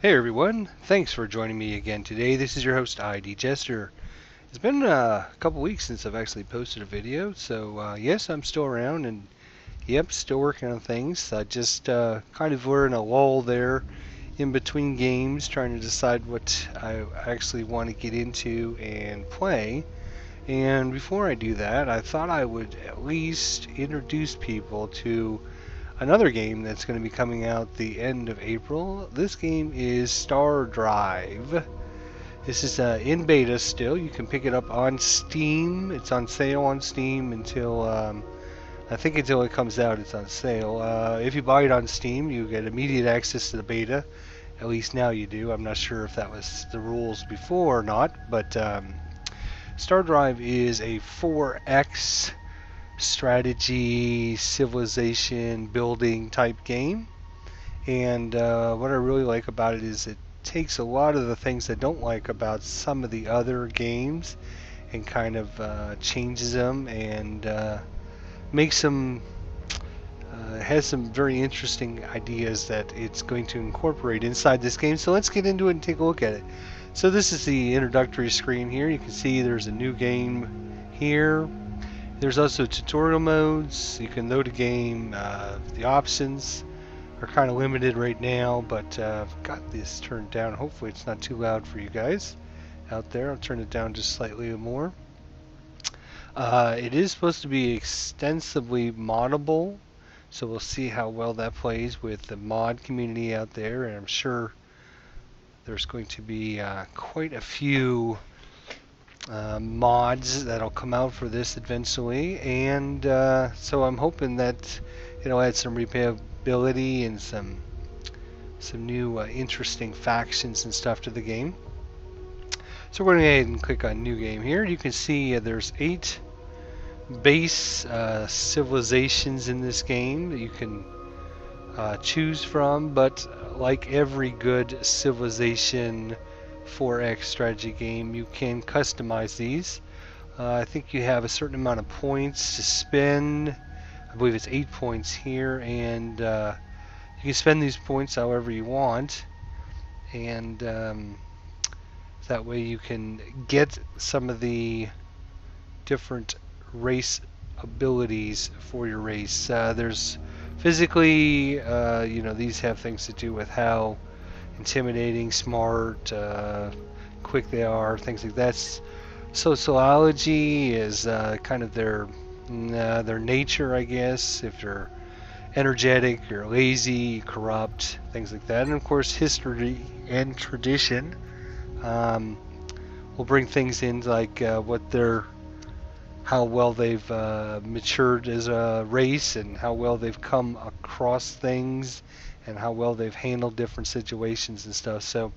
Hey everyone, thanks for joining me again today. This is your host ID Jester. It's been a couple weeks since I've actually posted a video, so yes, I'm still around and yep, still working on things. I just kind of were in a lull there in between games, trying to decide what I actually want to get into and play. And before I do that, I thought I would at least introduce people to another game that's going to be coming out the end of April. This game is StarDrive. This is in beta still. You can pick it up on Steam. It's on sale on Steam until I think until it comes out. It's on sale. If you buy it on Steam, you get immediate access to the beta. At least now you do. I'm not sure if that was the rules before or not, but StarDrive is a 4X strategy, civilization building type game. And what I really like about it is it takes a lot of the things I don't like about some of the other games and kind of changes them and makes them has some very interesting ideas that it's going to incorporate inside this game. So let's get into it and take a look at it. So this is the introductory screen here. You can see there's a new game here. There's also tutorial modes. You can load a game. The options are kind of limited right now, but I've got this turned down. Hopefully it's not too loud for you guys out there. I'll turn it down just slightly more. It is supposed to be extensively moddable, so we'll see how well that plays with the mod community out there, and I'm sure there's going to be quite a few mods that'll come out for this eventually, and so I'm hoping that it'll add some replayability and some new interesting factions and stuff to the game. So we're going to go ahead and click on new game here. You can see there's 8 base civilizations in this game that you can choose from, but like every good civilization 4X strategy game, you can customize these. I think you have a certain amount of points to spend. I believe it's 8 points here, and you can spend these points however you want, and that way you can get some of the different race abilities for your race. There's physically, these have things to do with how intimidating, smart, quick they are, things like that. Sociology is kind of their nature, I guess. If you're energetic, you're lazy, corrupt, things like that. And of course, history and tradition will bring things in like how well they've matured as a race and how well they've come across things and how well they've handled different situations and stuff. So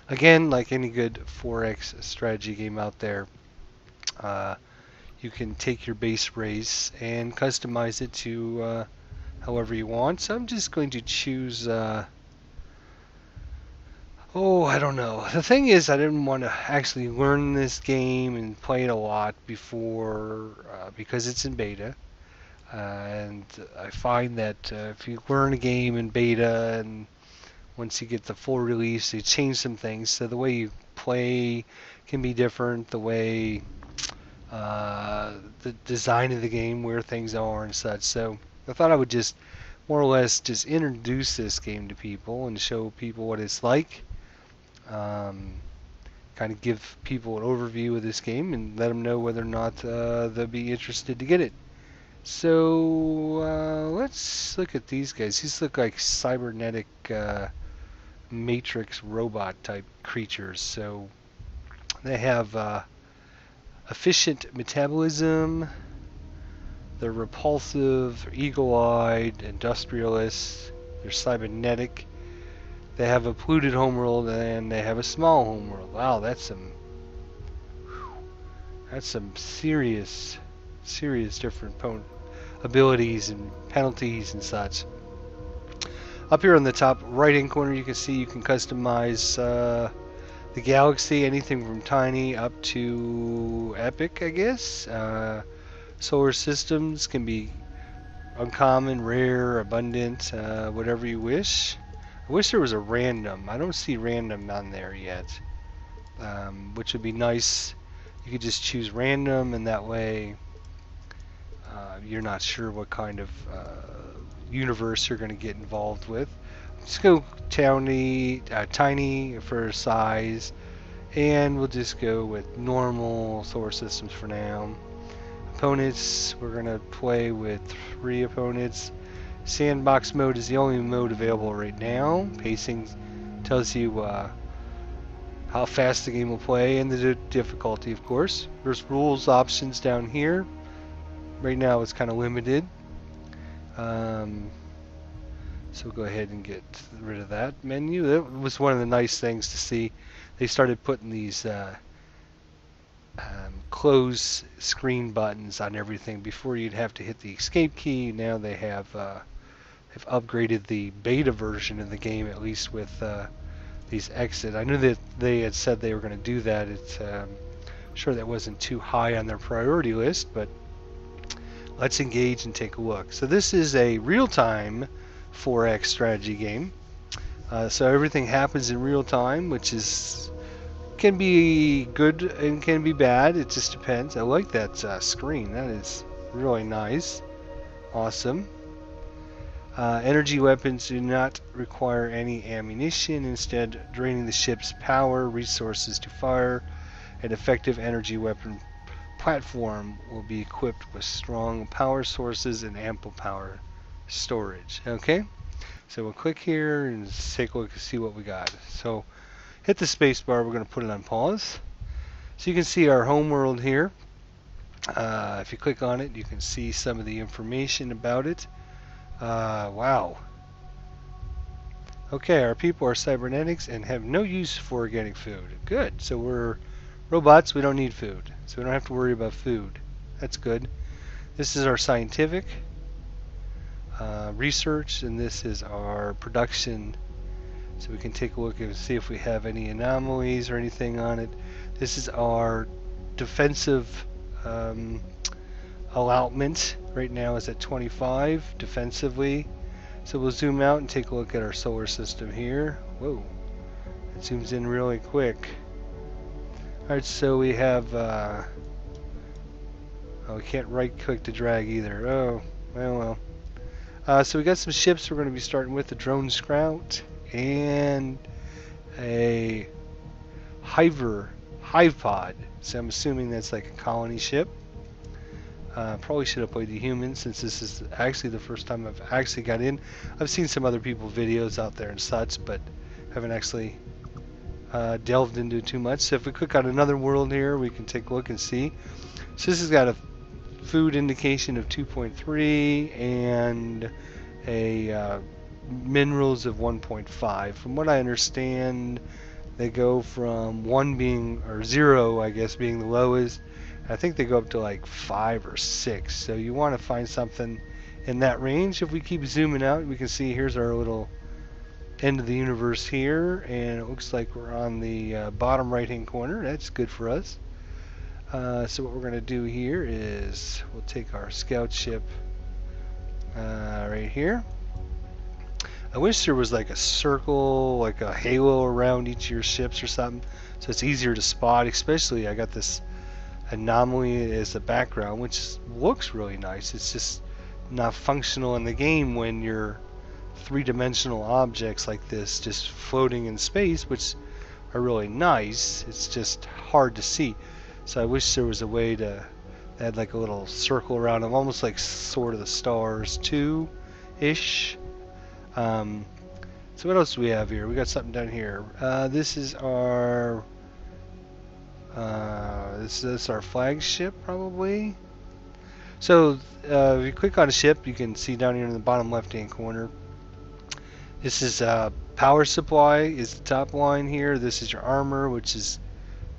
again, like any good 4X strategy game out there, you can take your base race and customize it to however you want. So I'm just going to choose I don't know. The thing is, I didn't want to actually learn this game and play it a lot before because it's in beta. And I find that if you learn a game in beta and once you get the full release, they change some things. So the way you play can be different. The way the design of the game, where things are and such. So I thought I would just more or less just introduce this game to people and show people what it's like. Kind of give people an overview of this game and let them know whether or not they'll be interested to get it. So let's look at these guys. These look like cybernetic matrix robot type creatures. So they have efficient metabolism. They're repulsive, eagle-eyed, industrialists. They're cybernetic. They have a polluted homeworld and they have a small homeworld. Wow, that's some serious different abilities and penalties and such. Up here on the top right hand corner, you can see you can customize the galaxy, anything from tiny up to epic, I guess. Solar systems can be uncommon, rare, abundant, whatever you wish. I wish there was a random. I don't see random on there yet, which would be nice. You could just choose random, and that way you're not sure what kind of universe you're going to get involved with. Let's go tiny for size, and we'll just go with normal solar systems for now. Opponents, we're going to play with 3 opponents. Sandbox mode is the only mode available right now. Pacing tells you how fast the game will play and the difficulty, of course. There's rules options down here. Right now it's kind of limited. So we'll go ahead and get rid of that menu. That was one of the nice things to see. They started putting these close screen buttons on everything. Before you'd have to hit the escape key. Now they have upgraded the beta version of the game, at least with these exit. I knew that they had said they were going to do that. It's sure that wasn't too high on their priority list, but let's engage and take a look. So this is a real-time 4X strategy game. So everything happens in real time, which can be good and can be bad. It just depends. I like that screen. That is really nice. Awesome. Energy weapons do not require any ammunition, instead draining the ship's power, resources to fire. An effective energy weapon platform will be equipped with strong power sources and ample power storage. Okay, so we'll click here and take a look and see what we got. So hit the space bar, we're going to put it on pause. So you can see our home world here. If you click on it, you can see some of the information about it. Wow. Okay, our people are cybernetics and have no use for organic food. Good. So we're robots, we don't need food. So we don't have to worry about food. That's good. This is our scientific research, and this is our production. So we can take a look and see if we have any anomalies or anything on it. This is our defensive allotment. Right now is at 25 defensively. So we'll zoom out and take a look at our solar system here. Whoa, it zooms in really quick. Alright, so we have oh, we can't right click to drag either. Oh, well. So we got some ships we're going to be starting with: the drone scout and a hive pod. So I'm assuming that's like a colony ship. Probably should have played the human, since this is actually the first time I've actually got in. I've seen some other people's videos out there and such, but haven't actually delved into it too much. So if we click on another world here, we can take a look and see. So this has got a food indication of 2.3 and a minerals of 1.5. From what I understand, they go from 1 being, or 0 I guess being the lowest. I think they go up to like 5 or 6. So you want to find something in that range. If we keep zooming out, we can see here's our little end of the universe here, and it looks like we're on the bottom right hand corner. That's good for us. So what we're going to do here is we'll take our scout ship right here. I wish there was like a circle, like a halo around each of your ships or something, so it's easier to spot. Especially I got this anomaly as a background, which looks really nice. It's just not functional in the game when you're three-dimensional objects like this just floating in space, which are really nice. It's just hard to see. So I wish there was a way to add like a little circle around them, almost like sort of the stars too ish. So what else do we have here? We got something down here. This is our this is our flagship probably. So if you click on a ship, you can see down here in the bottom left hand corner, this is power supply is the top line here. This is your armor, which is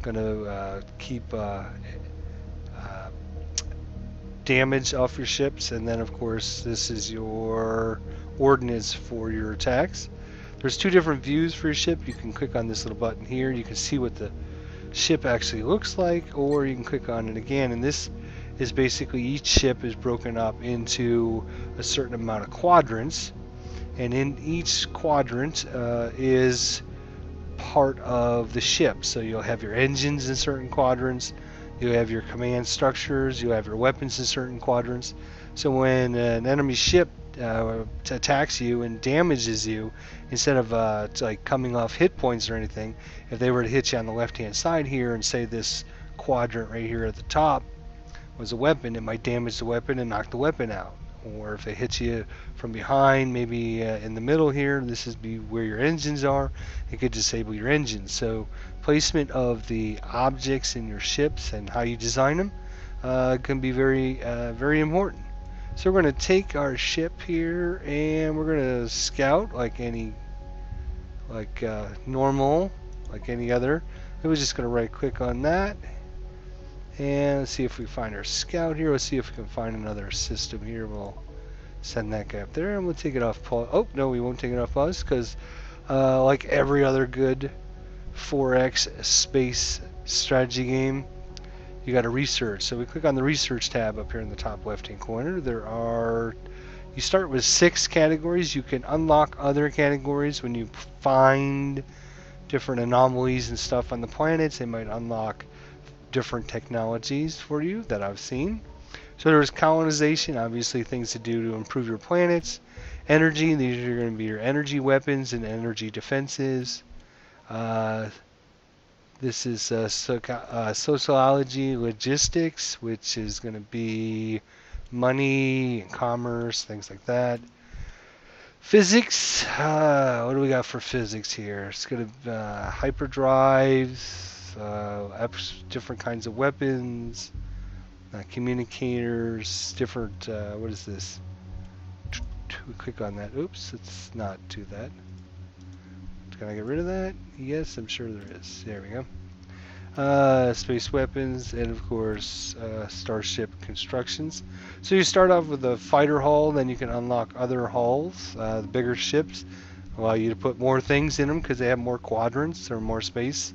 going to keep damage off your ships, and then of course this is your ordnance for your attacks. There's two different views for your ship. You can click on this little button here, you can see what the ship actually looks like, or you can click on it again, and this is basically each ship is broken up into a certain amount of quadrants, and in each quadrant is part of the ship. So you'll have your engines in certain quadrants, you'll have your command structures, you'll have your weapons in certain quadrants. So when an enemy ship attacks you and damages you, instead of like coming off hit points or anything, if they were to hit you on the left-hand side here and say this quadrant right here at the top was a weapon, it might damage the weapon and knock the weapon out. Or if it hits you from behind, maybe in the middle here, this is where your engines are, it could disable your engines. So placement of the objects in your ships and how you design them can be very important. So we're going to take our ship here and we're going to scout like normal, like any other. I was just going to right click on that and see if we find our scout here. Let's see if we can find another system here. We'll send that guy up there and we'll take it off pause. Oh, no, we won't take it off pause because like every other good 4X space strategy game, you got to research. So we click on the research tab up here in the top left hand corner. You start with 6 categories. You can unlock other categories when you find different anomalies and stuff on the planets. They might unlock different technologies for you that I've seen. So there's colonization, obviously things to do to improve your planets. Energy, these are going to be your energy weapons and energy defenses. This is sociology, logistics, which is going to be money and commerce, things like that. Physics, what do we got for physics here? It's going to hyperdrives, different kinds of weapons, communicators, different, what is this? We click on that. Oops, let's not do that. Can I get rid of that? Yes, I'm sure there is. There we go. Space weapons, and of course, starship constructions. So you start off with a fighter hull, then you can unlock other hulls. The bigger ships allow you to put more things in them because they have more quadrants or more space.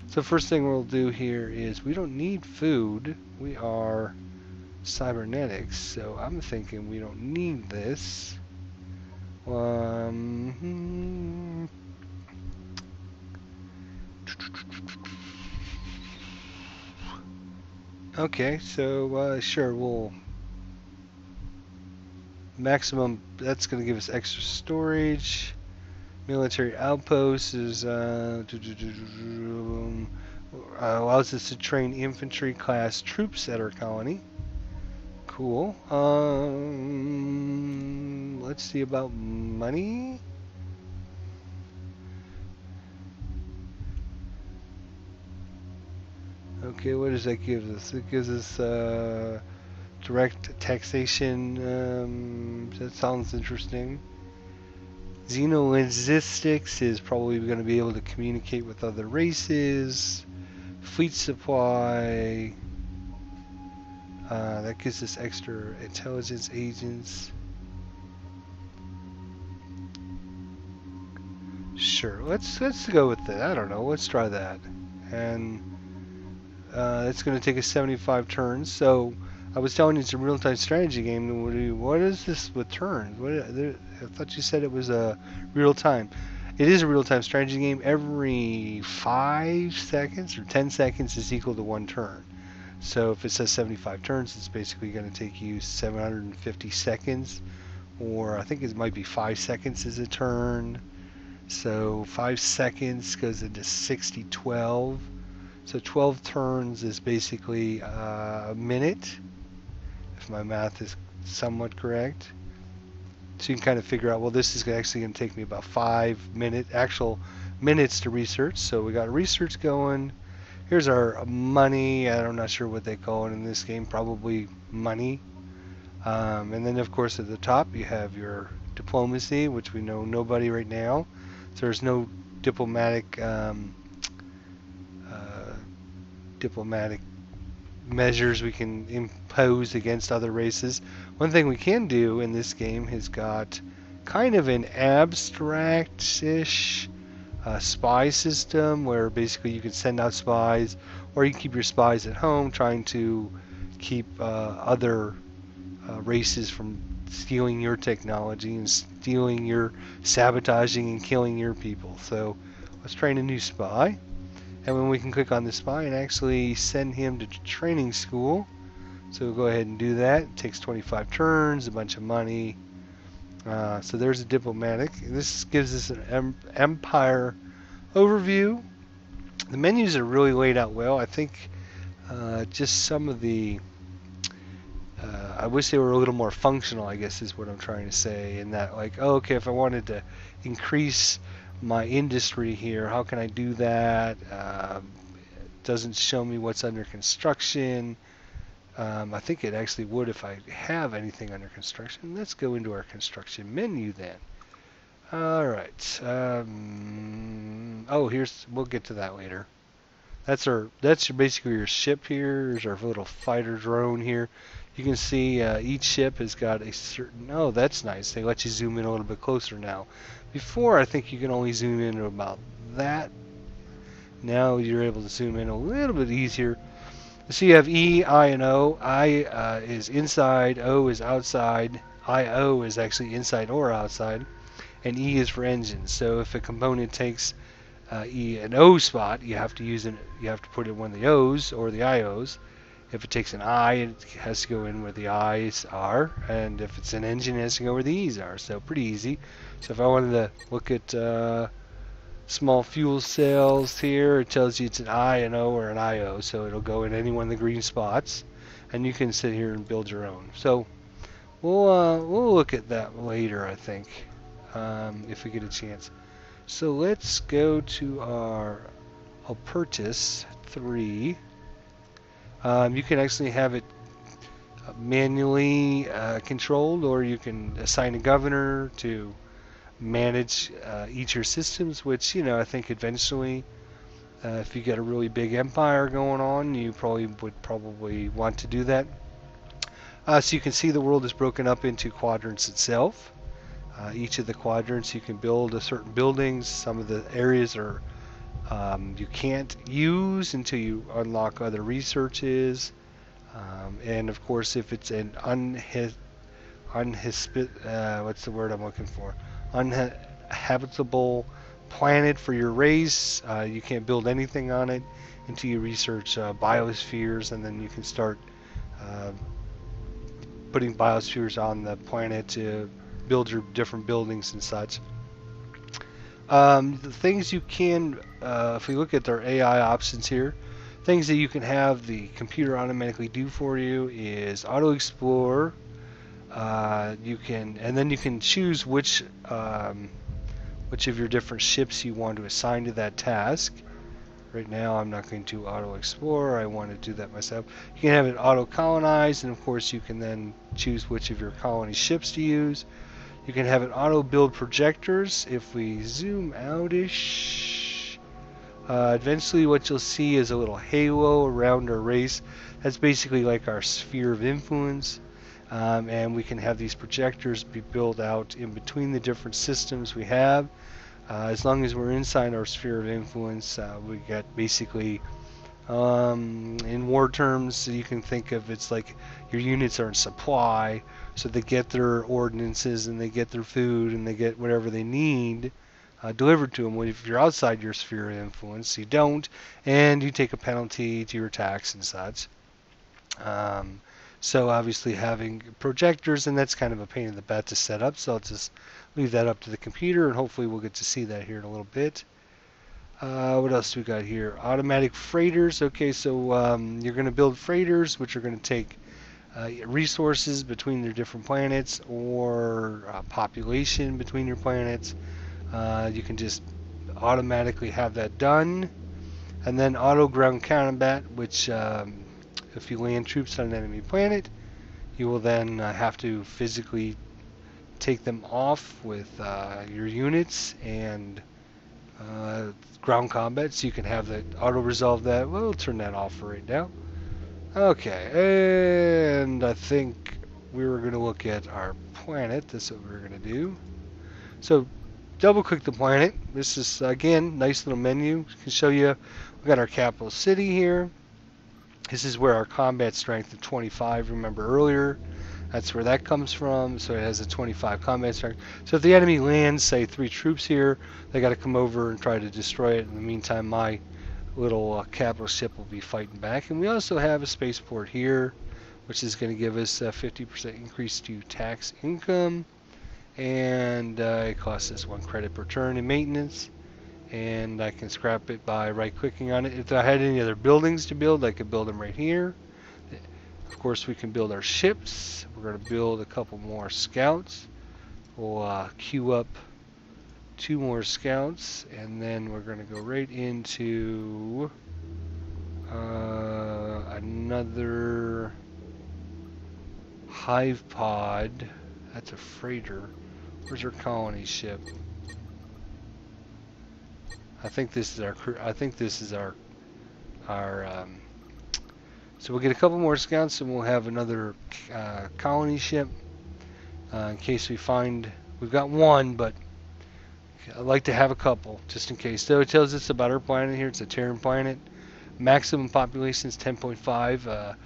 So first thing we'll do here is we don't need food. We are cybernetics, so I'm thinking we don't need this. Okay, so sure, we'll maximum, that's going to give us extra storage. Military outposts is allows us to train infantry class troops at our colony. Cool. Let's see about money. Okay, what does that give us? It gives us direct taxation. That sounds interesting. Xenolinguistics is probably going to be able to communicate with other races. Fleet supply. That gives us extra intelligence agents. Sure, let's go with that. I don't know. Let's try that. And it's going to take us 75 turns. So I was telling you it's a real-time strategy game. What is this with turns? I thought you said it was a real-time. It is a real-time strategy game. Every 5 seconds or 10 seconds is equal to 1 turn. So if it says 75 turns, it's basically going to take you 750 seconds. Or I think it might be 5 seconds is a turn. So 5 seconds goes into 60-12. So 12 turns is basically a minute, if my math is somewhat correct. So you can kind of figure out, well, this is actually going to take me about 5 actual minutes to research. So we got research going. Here's our money. I'm not sure what they call it in this game. Probably money. And then, of course, at the top you have your diplomacy, which we know nobody right now. So there's no diplomatic measures we can impose against other races. One thing we can do in this game has got kind of an abstract-ish spy system where basically you can send out spies, or you can keep your spies at home trying to keep other races from stealing your technology and stealing your sabotaging and killing your people. So let's train a new spy. And then we can click on the spy and actually send him to training school. So we'll go ahead and do that. It takes 25 turns, a bunch of money. So there's a diplomatic. This gives us an empire overview. The menus are really laid out well. I think just some of the I wish they were a little more functional, I guess is what I'm trying to say, in that, like, oh, okay, if I wanted to increase my industry here, how can I do that? It doesn't show me what's under construction. I think it actually would if I have anything under construction. Let's go into our construction menu then. Alright. Oh, we'll get to that later. That's basically your ship here. Here's our little fighter drone here. You can see each ship has got a certain, oh, that's nice. They let you zoom in a little bit closer now. Before, I think you can only zoom in to about that. Now you're able to zoom in a little bit easier. So you have E, I, and O. I is inside, O is outside, IO is actually inside or outside, and E is for engines. So if a component takes E an O spot, you have to put in one of the O's or the IOs. If it takes an I, it has to go in where the I's are, and if it's an engine, it has to go where the E's are. So pretty easy. So if I wanted to look at small fuel cells here, it tells you it's an I, an O, or an IO, so it'll go in any one of the green spots, and you can sit here and build your own. So we'll look at that later, I think, if we get a chance. So let's go to our Alpertus 3. You can actually have it manually controlled, or you can assign a governor to manage each of your systems, which, I think eventually, if you get a really big empire going on, you would want to do that. So you can see the world is broken up into quadrants itself. Each of the quadrants you can build a certain buildings. Some of the areas are you can't use until you unlock other researches, and of course, if it's an what's the word I'm looking for? Uninhabitable planet for your race, you can't build anything on it until you research biospheres, and then you can start putting biospheres on the planet to build your different buildings and such. The things you can, if we look at their AI options here, things that you can have the computer automatically do for you is auto explore. And then you can choose which of your different ships you want to assign to that task. Right now, I'm not going to auto explore. I want to do that myself. You can have it auto colonize, and of course, you can then choose which of your colony ships to use. You can have it auto build projectors. If we zoom out-ish, eventually what you'll see is a little halo around our race. That's basically like our sphere of influence. And we can have these projectors be built out in between the different systems we have. As long as we're inside our sphere of influence, we got basically, in war terms, you can think of it's like your units are in supply, so they get their ordnances and they get their food and they get whatever they need delivered to them. Well, if you're outside your sphere of influence, you don't, and you take a penalty to your attacks and such. So obviously having projectors, and that's kind of a pain in the butt to set up, so I'll just leave that up to the computer, and hopefully we'll get to see that here in a little bit. What else do we got here? Automatic freighters. Okay, so you're going to build freighters, which are going to take resources between their different planets, or population between your planets. You can just automatically have that done. And then auto ground combat, which if you land troops on an enemy planet, you will then have to physically take them off with your units and ground combat, so you can have that auto resolve that. We'll turn that off for right now. Okay, and I think we were going to look at our planet. That's what we're going to do. So double click the planet. This is, again, nice little menu. It can show you, we got our capital city here. This is where our combat strength of 25, remember earlier, That's where that comes from. So it has a 25 combat strength. So if the enemy lands, say 3 troops here, they got to come over and try to destroy it. In the meantime, my little capital ship will be fighting back. And we also have a spaceport here, which is going to give us a 50% increase to tax income. And it costs us 1 credit per turn in maintenance. And I can scrap it by right-clicking on it. If I had any other buildings to build, I could build them right here. Of course, we can build our ships. We're going to build a couple more scouts. We'll queue up 2 more scouts, and then we're going to go right into another hive pod. That's a freighter. Where's our colony ship? I think this is our crew. I think this is our so we'll get a couple more scouts, and we'll have another colony ship in case we find. We've got 1, but I'd like to have a couple just in case. So it tells us about our planet here. It's a Terran planet. Maximum population is 10.5.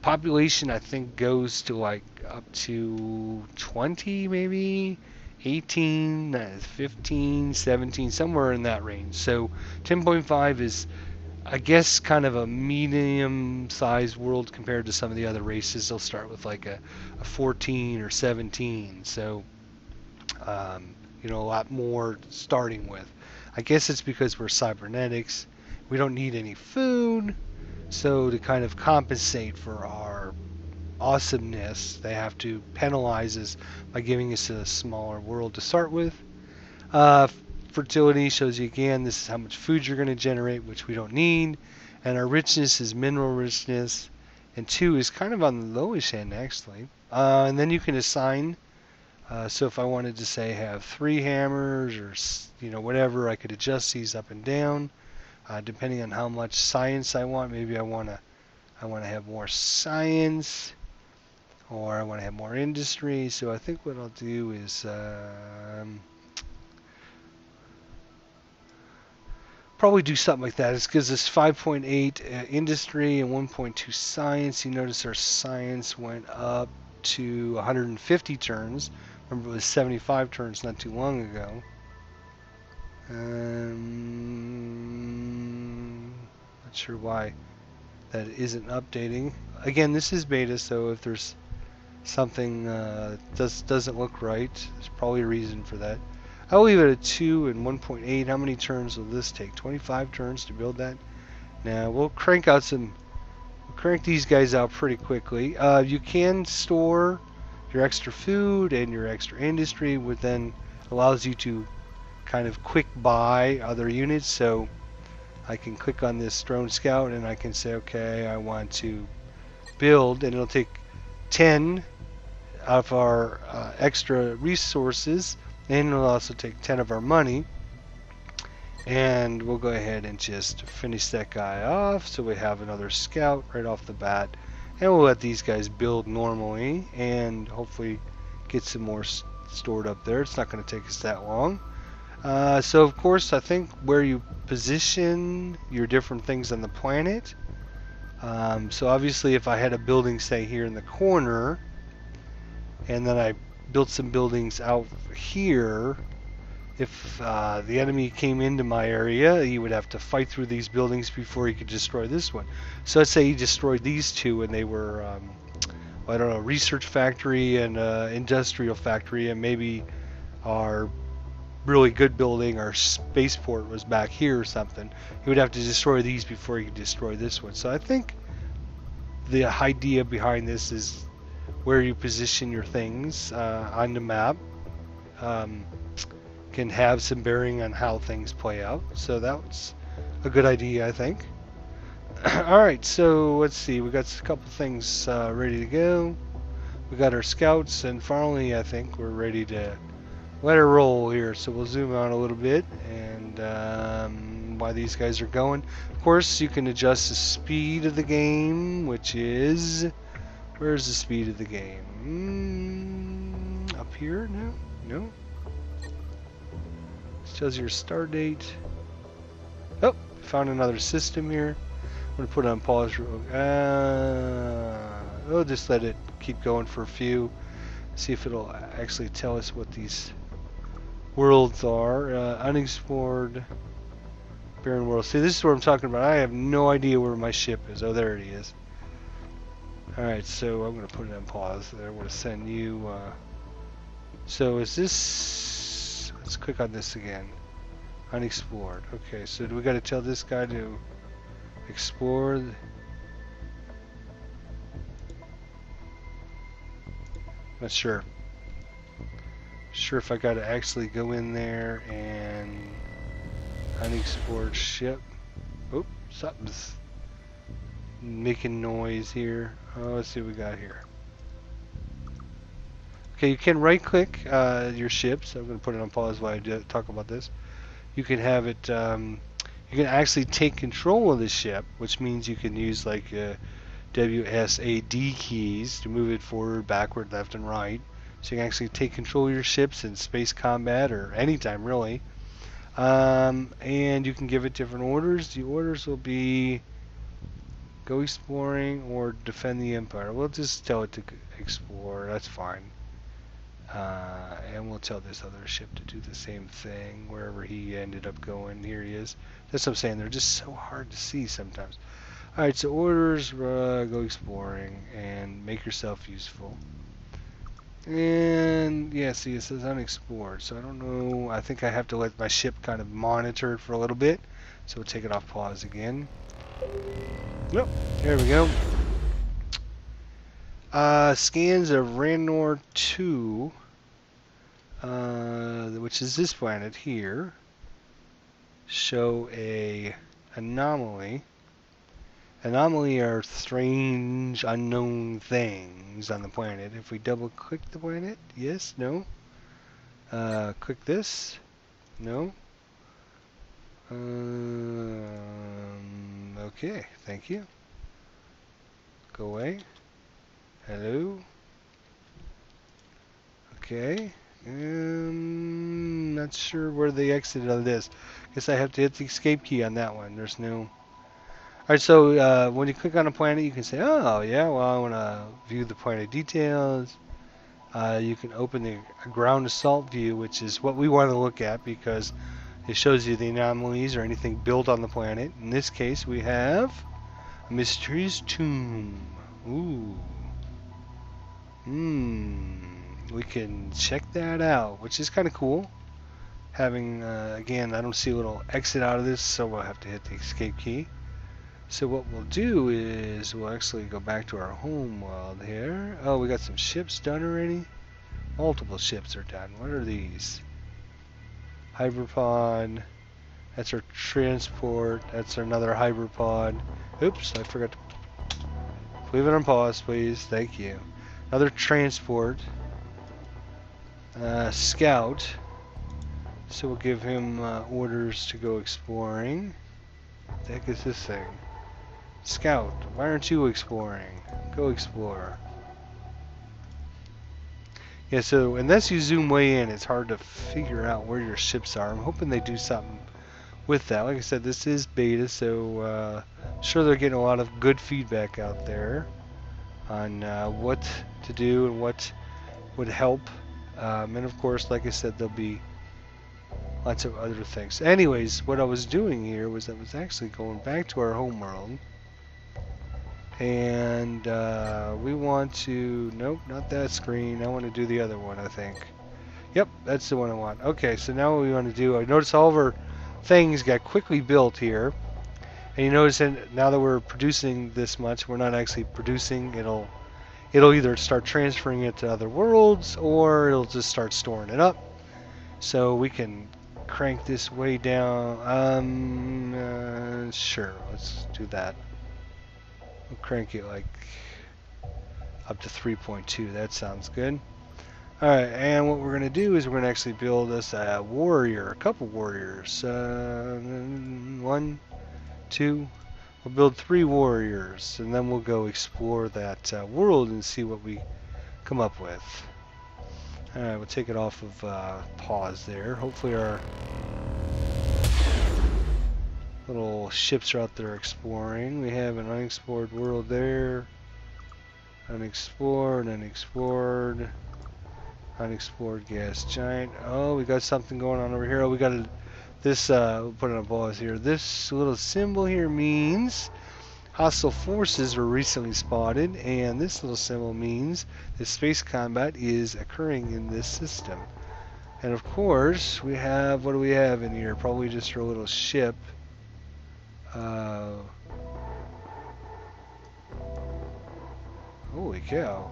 Population I think goes to like up to 20, maybe 18, 15, 17, somewhere in that range. So 10.5 is, I guess, kind of a medium-sized world compared to some of the other races. They'll start with like a 14 or 17. So, you know, a lot more starting with. I guess it's because we're cybernetics. We don't need any food. So to kind of compensate for our awesomeness, they have to penalize us by giving us a smaller world to start with. Fertility shows you again, this is how much food you're going to generate, which we don't need. And our richness is mineral richness. And 2 is kind of on the lowish end, actually. And then you can assign. So if I wanted to say have 3 hammers or, you know, whatever, I could adjust these up and down. Depending on how much science I want. Maybe I want to have more science, or I want to have more industry. So I think what I'll do is probably do something like that. It gives us 5.8 industry and 1.2 science. You notice our science went up to 150 turns. Remember, it was 75 turns not too long ago. Not sure why that isn't updating. Again, this is beta, so if there's something doesn't look right, there's probably a reason for that. I'll leave it at 2 and 1.8. How many turns will this take? 25 turns to build that. Now we'll crank these guys out pretty quickly. You can store your extra food and your extra industry, which then allows you to kind of quick buy other units. So I can click on this drone scout and I can say, okay, I want to build, and it'll take 10 of our extra resources, and it'll also take 10 of our money. And we'll go ahead and just finish that guy off, so we have another scout right off the bat. And we'll let these guys build normally and hopefully get some more stored up there. It's not going to take us that long. So of course, I think where you position your different things on the planet. So obviously if I had a building, say, here in the corner, and then I built some buildings out here, if the enemy came into my area, he would have to fight through these buildings before he could destroy this one. So let's say he destroyed these two, and they were, I don't know, research factory and industrial factory, and maybe our really good building, our spaceport, was back here or something. He would have to destroy these before he could destroy this one. So I think the idea behind this is where you position your things on the map can have some bearing on how things play out. So that's a good idea, I think. Alright, so let's see. We got a couple things ready to go. We got our scouts, and finally I think we're ready to let her roll here. So we'll zoom out a little bit, and while these guys are going, of course you can adjust the speed of the game, which is, where's the speed of the game? Up here? No. It tells your start date. Oh, found another system here. I'm gonna put it on pause. We'll just let it keep going for a few. See if it'll actually tell us what these worlds are. Unexplored barren world. See, this is what I'm talking about. I have no idea where my ship is. Oh, there it is. Alright, so I'm going to put it on pause there. I'm going to send you... so is this... Let's click on this again. Unexplored. Okay, so do we got to tell this guy to explore... Not sure. Sure if I got to actually go in there and unexplored ship. Oh, something's making noise here. Oh, let's see what we got here. Okay, you can right click your ship. So I'm going to put it on pause while I talk about this. You can have it, you can actually take control of the ship, which means you can use like WSAD keys to move it forward, backward, left, and right. So you can actually take control of your ships in space combat or anytime really. And you can give it different orders. The orders will be go exploring or defend the Empire. We'll just tell it to explore. That's fine. And we'll tell this other ship to do the same thing wherever he ended up going. Here he is. That's what I'm saying. They're just so hard to see sometimes. Alright, so orders, go exploring and make yourself useful. And yeah, see, it says unexplored. So I don't know. I think I have to let my ship kind of monitor it for a little bit. So we'll take it off pause again. Nope. There we go. Scans of Ranor 2, which is this planet here, show a anomaly. Anomaly are strange, unknown things on the planet. If we double click the planet, yes, no. Click this, no. Okay, thank you. Go away. Hello. Okay. Not sure where the exit of this. Guess I have to hit the escape key on that one. There's no... Alright, so when you click on a planet, you can say, oh, yeah, well, I want to view the planet details. You can open the ground assault view, which is what we want to look at because it shows you the anomalies or anything built on the planet. In this case, we have a mysterious tomb. Ooh. We can check that out, which is kind of cool. Having, again, I don't see a little exit out of this, so we'll have to hit the escape key. So what we'll do is we'll actually go back to our home world here. Oh, we got some ships done already? Multiple ships are done. What are these? Hyperpod. That's our transport. That's another hyperpod. Oops, I forgot to... Leave it on pause, please. Thank you. Another transport. Scout. So we'll give him orders to go exploring. What the heck is this thing? Scout, why aren't you exploring? Go explore. Yeah, so unless you zoom way in, it's hard to figure out where your ships are. I'm hoping they do something with that. Like I said, this is beta, so I'm sure they're getting a lot of good feedback out there on what to do and what would help. And of course, like I said, there'll be lots of other things. Anyways, what I was doing here was I was actually going back to our home world. And we want to... Nope, not that screen. I want to do the other one, I think. Yep, that's the one I want. Okay, so now what we want to do... I notice all of our things got quickly built here. And you notice that now that we're producing this much, we're not actually producing. It'll either start transferring it to other worlds, or it'll just start storing it up. So we can crank this way down. Sure, let's do that. We'll crank it like up to 3.2. That sounds good. Alright, and what we're going to do is we're going to actually build us a warrior, a couple warriors. 1, 2. We'll build 3 warriors, and then we'll go explore that world and see what we come up with. Alright, we'll take it off of pause there. Hopefully our little ships are out there exploring. We have an unexplored world there. Unexplored, unexplored, unexplored gas giant. Oh, we got something going on over here. Oh, we got this, we'll put it on pause here. This little symbol here means hostile forces were recently spotted, and this little symbol means that space combat is occurring in this system. And of course, we have, what do we have in here? Probably just our little ship. Holy cow.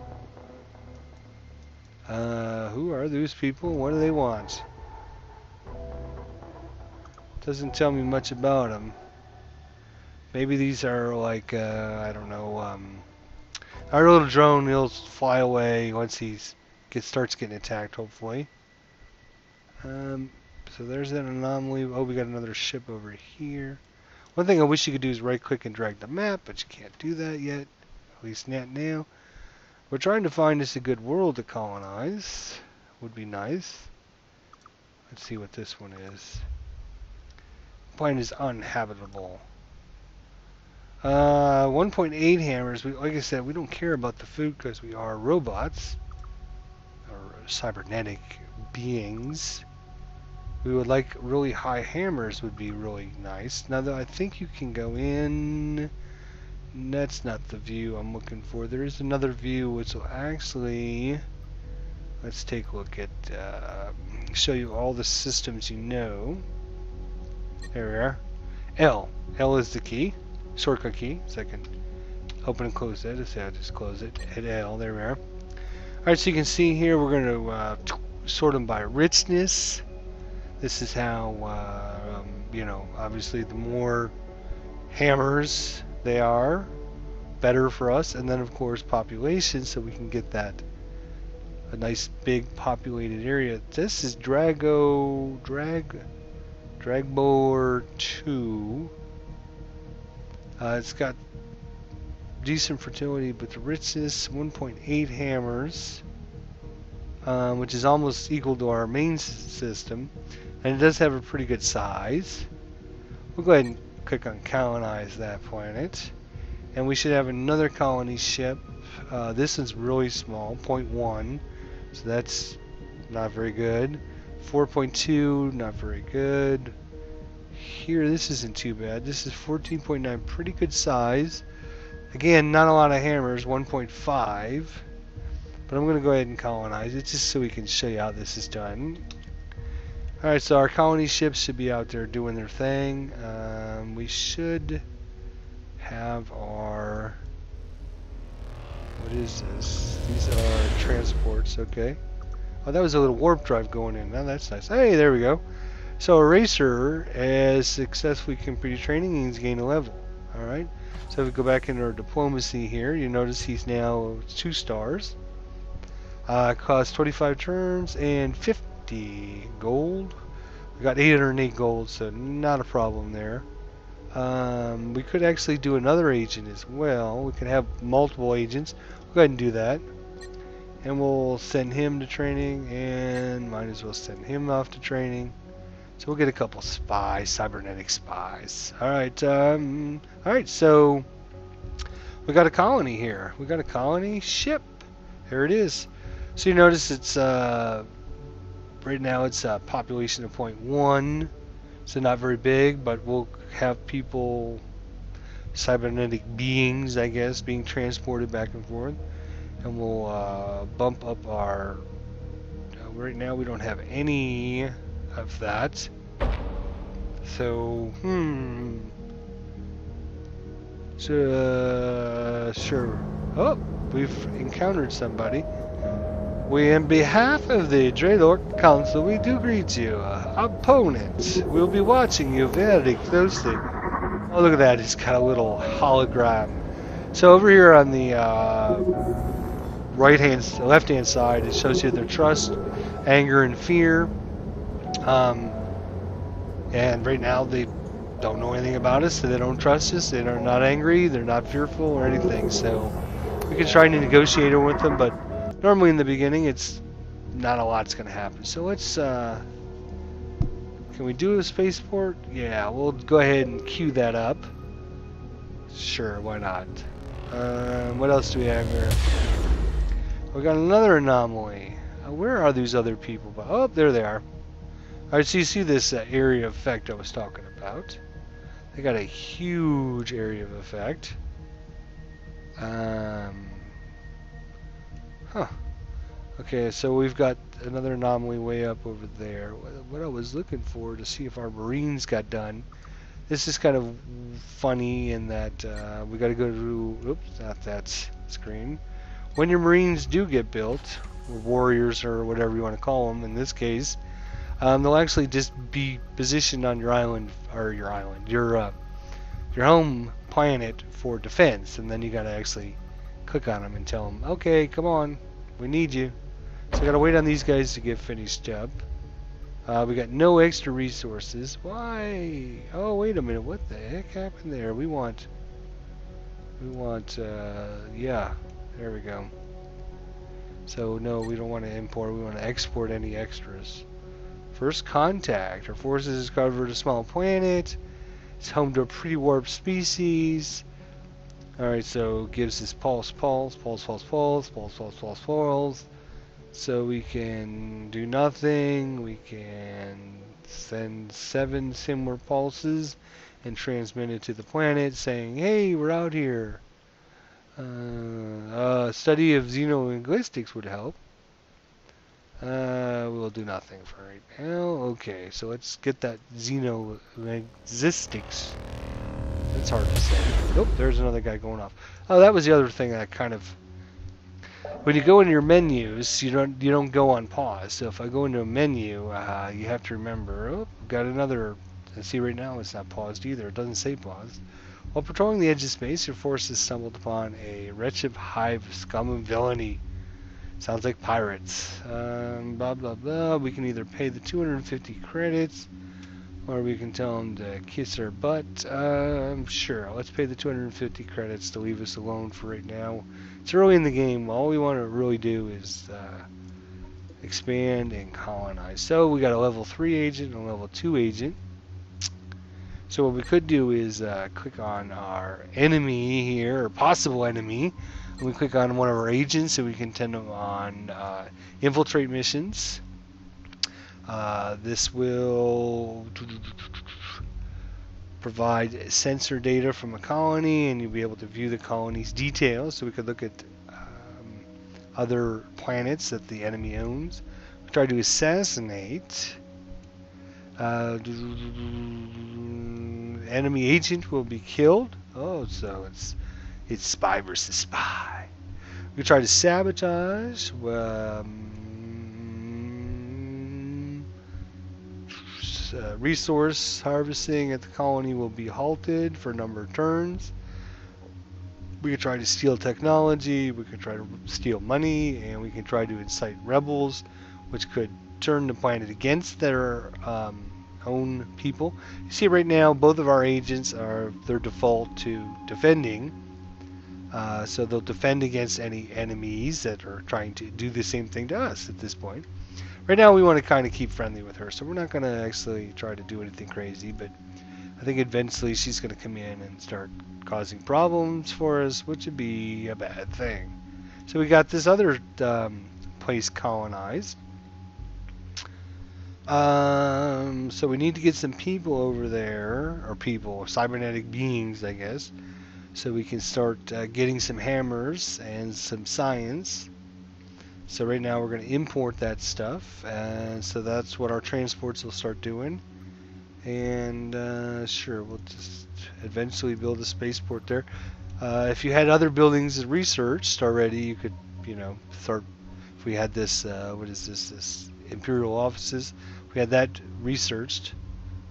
Who are those people? What do they want? Doesn't tell me much about them. Maybe these are like, I don't know, our little drone, he'll fly away once he starts getting attacked, hopefully. So there's that anomaly. Oh, we got another ship over here. One thing I wish you could do is right click and drag the map, but you can't do that yet. At least not now. We're trying to find us a good world to colonize. Would be nice. Let's see what this one is. Planet is uninhabitable. 1.8 hammers. Like I said, we don't care about the food because we are robots. Or cybernetic beings. We would like really high hammers would be really nice. Now though, I think you can go in. That's not the view I'm looking for. There is another view which will actually, let's take a look at, show you all the systems you know. There we are. L. L is the key. Shortcut key. So I can open and close that. So I just close it. Hit L. There we are. Alright, so you can see here we're going to sort them by richness. This is how, you know, obviously the more hammers they are, better for us. And then of course population, so we can get that a nice big populated area. This is Dragbor 2. It's got decent fertility, but the richness 1.8 hammers, which is almost equal to our main system, and it does have a pretty good size. We'll go ahead and click on colonize that planet, and we should have another colony ship. This is really small, 0.1, so that's not very good. 4.2, not very good. Here, this isn't too bad. This is 14.9, pretty good size. Again, not a lot of hammers, 1.5. But I'm going to go ahead and colonize it just so we can show you how this is done. Alright, so our colony ships should be out there doing their thing. We should have our... What is this? These are transports, okay. Oh, that was a little warp drive going in. Now that's nice. Hey, there we go. So a racer has successfully completed training and he's gained a level. Alright, so if we go back into our diplomacy here, you notice he's now 2 stars. Costs 25 turns and 50 gold. We got 808 gold, so not a problem there. We could actually do another agent as well. We could have multiple agents. We'll go ahead and do that. And we'll send him to training, and might as well send him off to training. So we'll get a couple spies, cybernetic spies. Alright, alright, so we got a colony here. We got a colony ship. Here it is. So you notice it's right now it's a population of 0.1, so not very big, but we'll have people, cybernetic beings, I guess, being transported back and forth, and we'll bump up our. Right now we don't have any of that, so sure. Oh, we've encountered somebody. We, on behalf of the Draylord Council, we do greet you. Opponent, we'll be watching you very closely. Oh, look at that, it's got a little hologram. So over here on the left-hand side, it shows you their trust, anger, and fear. And right now they don't know anything about us, so they don't trust us. They're not angry, they're not fearful or anything. So we can try to negotiate with them, but normally in the beginning, it's not a lot's going to happen. So let's, can we do a spaceport? Yeah, we'll go ahead and queue that up. Sure, why not? What else do we have here? We got another anomaly. Where are these other people? Oh, there they are. Alright, so you see this area of effect I was talking about. They got a huge area of effect. Huh. Okay, so we've got another anomaly way up over there. What I was looking for to see if our Marines got done. This is kind of funny in that we got to go to, oops, not that screen. When your Marines do get built, or warriors or whatever you want to call them in this case, they'll actually just be positioned on your island, or your home planet for defense, and then you got to actually click on them and tell them, okay, come on, we need you. So I got to wait on these guys to get finished up. We got no extra resources. Why? Oh, wait a minute. What the heck happened there? We want, yeah, there we go. So, no, we don't want to import. We want to export any extras. First contact. Our forces discovered a small planet. It's home to a pretty warped species. Alright, so it gives us pulse. So we can do nothing. We can send 7 similar pulses and transmit it to the planet saying, hey, we're out here. Study of xenolinguistics would help. We'll do nothing for right now. Okay, so let's get that xenolinguistics. That's hard to say. Oh, there's another guy going off. Oh, that was the other thing that kind of... When you go into your menus, you don't go on pause. So if I go into a menu, you have to remember, oh, got another... And see, right now it's not paused either. It doesn't say pause. While patrolling the edge of space, your forces stumbled upon a wretched hive of scum and villainy. Sounds like pirates. Blah, blah, blah. We can either pay the 250 credits, or we can tell them to kiss our butt. Sure, let's pay the 250 credits to leave us alone for right now. It's early in the game. All we want to really do is expand and colonize. So we got a level 3 agent and a level 2 agent. So what we could do is click on our enemy here, or possible enemy. And we click on one of our agents, so we can send them on infiltrate missions. This will provide sensor data from a colony, and you'll be able to view the colony's details. So we could look at other planets that the enemy owns. We try to assassinate. Enemy agent will be killed. Oh, so it's spy versus spy. We try to sabotage. Resource harvesting at the colony will be halted for a number of turns. We can try to steal technology. We can try to steal money, and we can try to incite rebels, which could turn the planet against their own people. You see right now both of our agents are their default to defending, so they'll defend against any enemies that are trying to do the same thing to us at this point. Right now we want to kind of keep friendly with her, so we're not going to actually try to do anything crazy, but I think eventually she's going to come in and start causing problems for us, which would be a bad thing. So we got this other place colonized. So we need to get some people over there, or people, cybernetic beings, I guess, so we can start getting some hammers and some science. So right now we're going to import that stuff, and so that's what our transports will start doing. And sure, we'll just eventually build a spaceport there. If you had other buildings researched already, you could, start. If we had this, what is this? This Imperial offices. If we had that researched,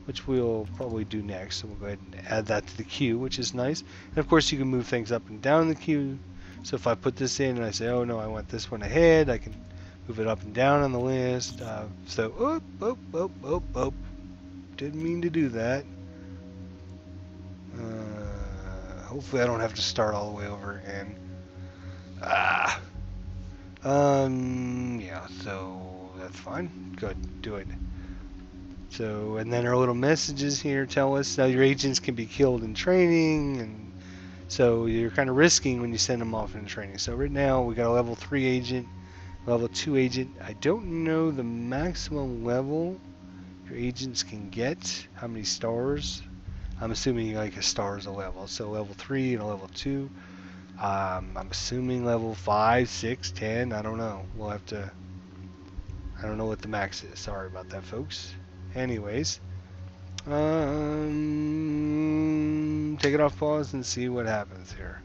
which we'll probably do next. So we'll go ahead and add that to the queue, which is nice. And of course, you can move things up and down the queue. So if I put this in and I say, oh no, I want this one ahead, I can move it up and down on the list. Didn't mean to do that. Hopefully I don't have to start all the way over again. Yeah, so that's fine. Good, do it. So, and then our little messages here tell us now your agents can be killed in training, and So you're kind of risking when you send them off into training. So right now we got a level 3 agent, level 2 agent. I don't know the maximum level your agents can get. How many stars? I'm assuming like a star is a level. So level 3 and a level 2. I'm assuming level 5, 6, 10. I don't know. We'll have to... I don't know what the max is. Sorry about that, folks. Anyways. Take it off pause and see what happens here.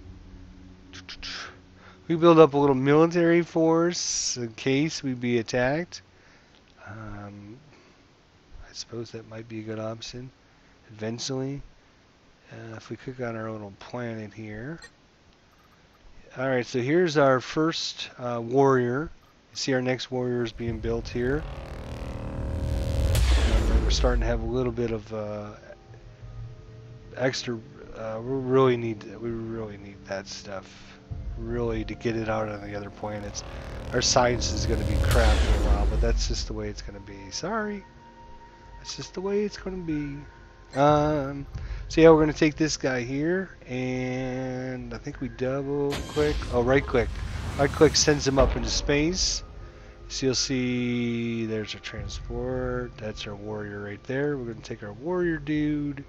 We build up a little military force in case we be attacked. I suppose that might be a good option eventually. If we click on our little planet here. Alright, so here's our first warrior. You see our next warrior is being built here. We're starting to have a little bit of extra. We really need that stuff, really, to get it out on the other planets. Our science is going to be crap for a while, but that's just the way it's going to be. Sorry, that's just the way it's going to be. So yeah, we're going to take this guy here, and I think we double click. Oh, right click. Right click sends him up into space. So you'll see there's our transport. That's our warrior right there. We're going to take our warrior dude,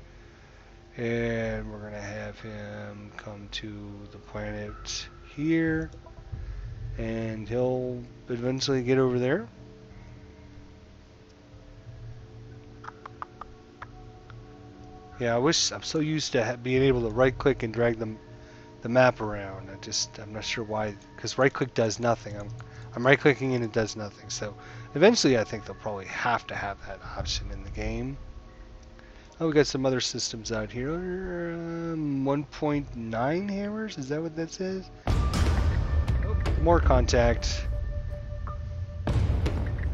and we're going to have him come to the planet here, and he'll eventually get over there. Yeah, I'm so used to being able to right click and drag the map around. I'm not sure why, because right click does nothing. I'm right clicking and it does nothing. So eventually I think they'll probably have to have that option in the game. Oh, we got some other systems out here. 1.9 hammers, is that what that says? Oh, more contact.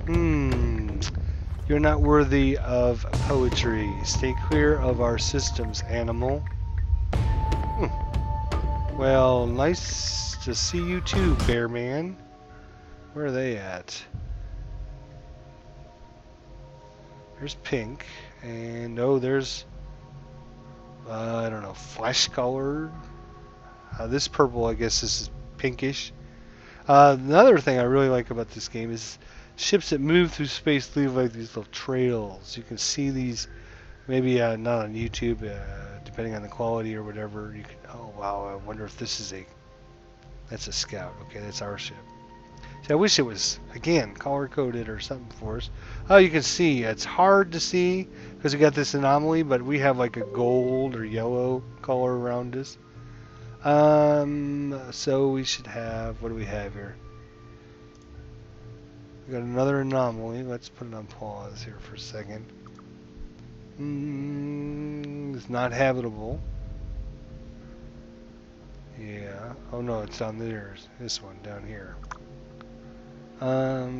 You're not worthy of poetry. Stay clear of our systems, animal. Well, nice to see you too, bear man. Where are they at? There's pink, and oh, there's I don't know, flesh colored. This purple, I guess this is pinkish. Another thing I really like about this game is ships that move through space leave like these little trails. You can see these, maybe not on YouTube, depending on the quality or whatever. You can. Oh wow! I wonder if this is that's a scout. Okay, that's our ship. See, I wish it was again color coded or something for us. Oh, you can see it's hard to see because we got this anomaly, but we have like a gold or yellow color around us. So we should have. What do we have here? We got another anomaly. Let's put it on pause here for a second. It's not habitable. Yeah. Oh no, it's on theirs. This one down here.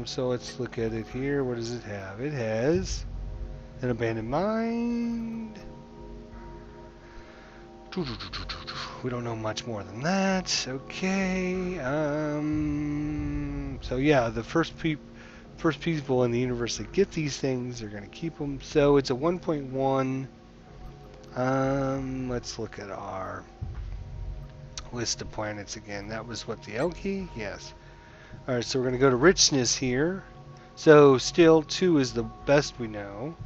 So let's look at it here. What does it have? It has an abandoned mine. We don't know much more than that. Okay. So yeah, the first people in the universe that get these things are going to keep them. So it's a 1.1. Let's look at our list of planets again. That was what, the L key? Yes. Alright, so we're going to go to richness here. So still 2 is the best we know.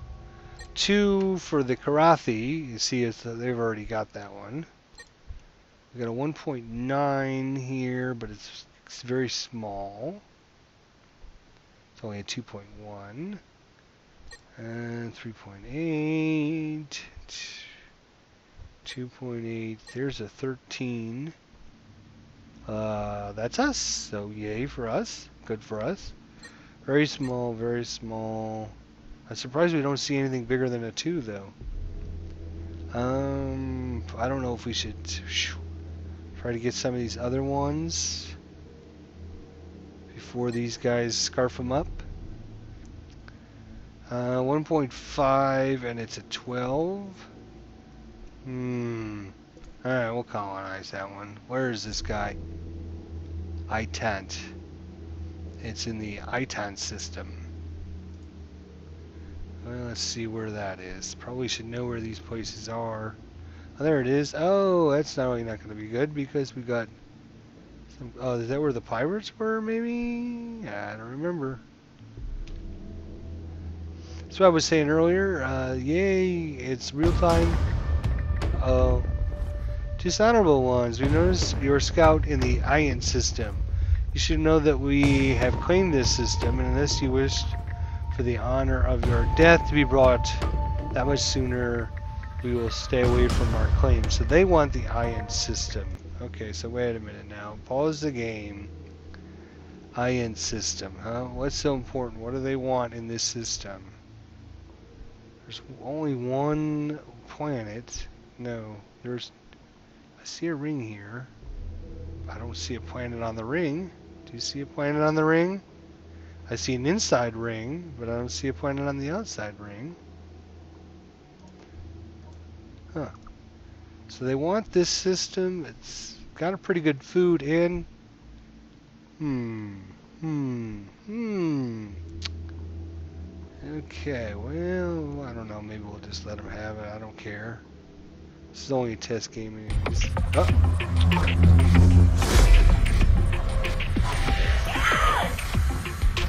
2 for the Karathi. You see, they've already got that one. We got a 1.9 here, but it's very small. It's only a 2.1. And 3.8. 2.8. There's a 13. That's us. So yay for us. Good for us. Very small, very small. I'm surprised we don't see anything bigger than a 2 though. I don't know if we should try to get some of these other ones before these guys scarf them up. 1.5 and it's a 12. Alright, we'll colonize that one. Where is this guy? Itant. It's in the Itant system. Well, let's see where that is. Probably should know where these places are. Oh, there it is. Oh, that's not really not going to be good because we got some. Oh, is that where the pirates were? Maybe I don't remember. That's what I was saying earlier. Yay! It's real time. Oh, dishonorable ones. We noticed your scout in the iron system. You should know that we have claimed this system, and unless you wish for the honor of your death to be brought that much sooner, we will stay away from our claim. So they want the iron system. Okay, so wait a minute now. Pause the game. Iron system, huh? What's so important? What do they want in this system? There's only one planet. No, there's... I see a ring here. I don't see a planet on the ring. Do you see a planet on the ring? I see an inside ring, but I don't see a planet on the outside ring. Huh. So they want this system. It's got a pretty good food in. Okay, well, I don't know. Maybe we'll just let them have it. I don't care. This is only a test game anyways. Oh.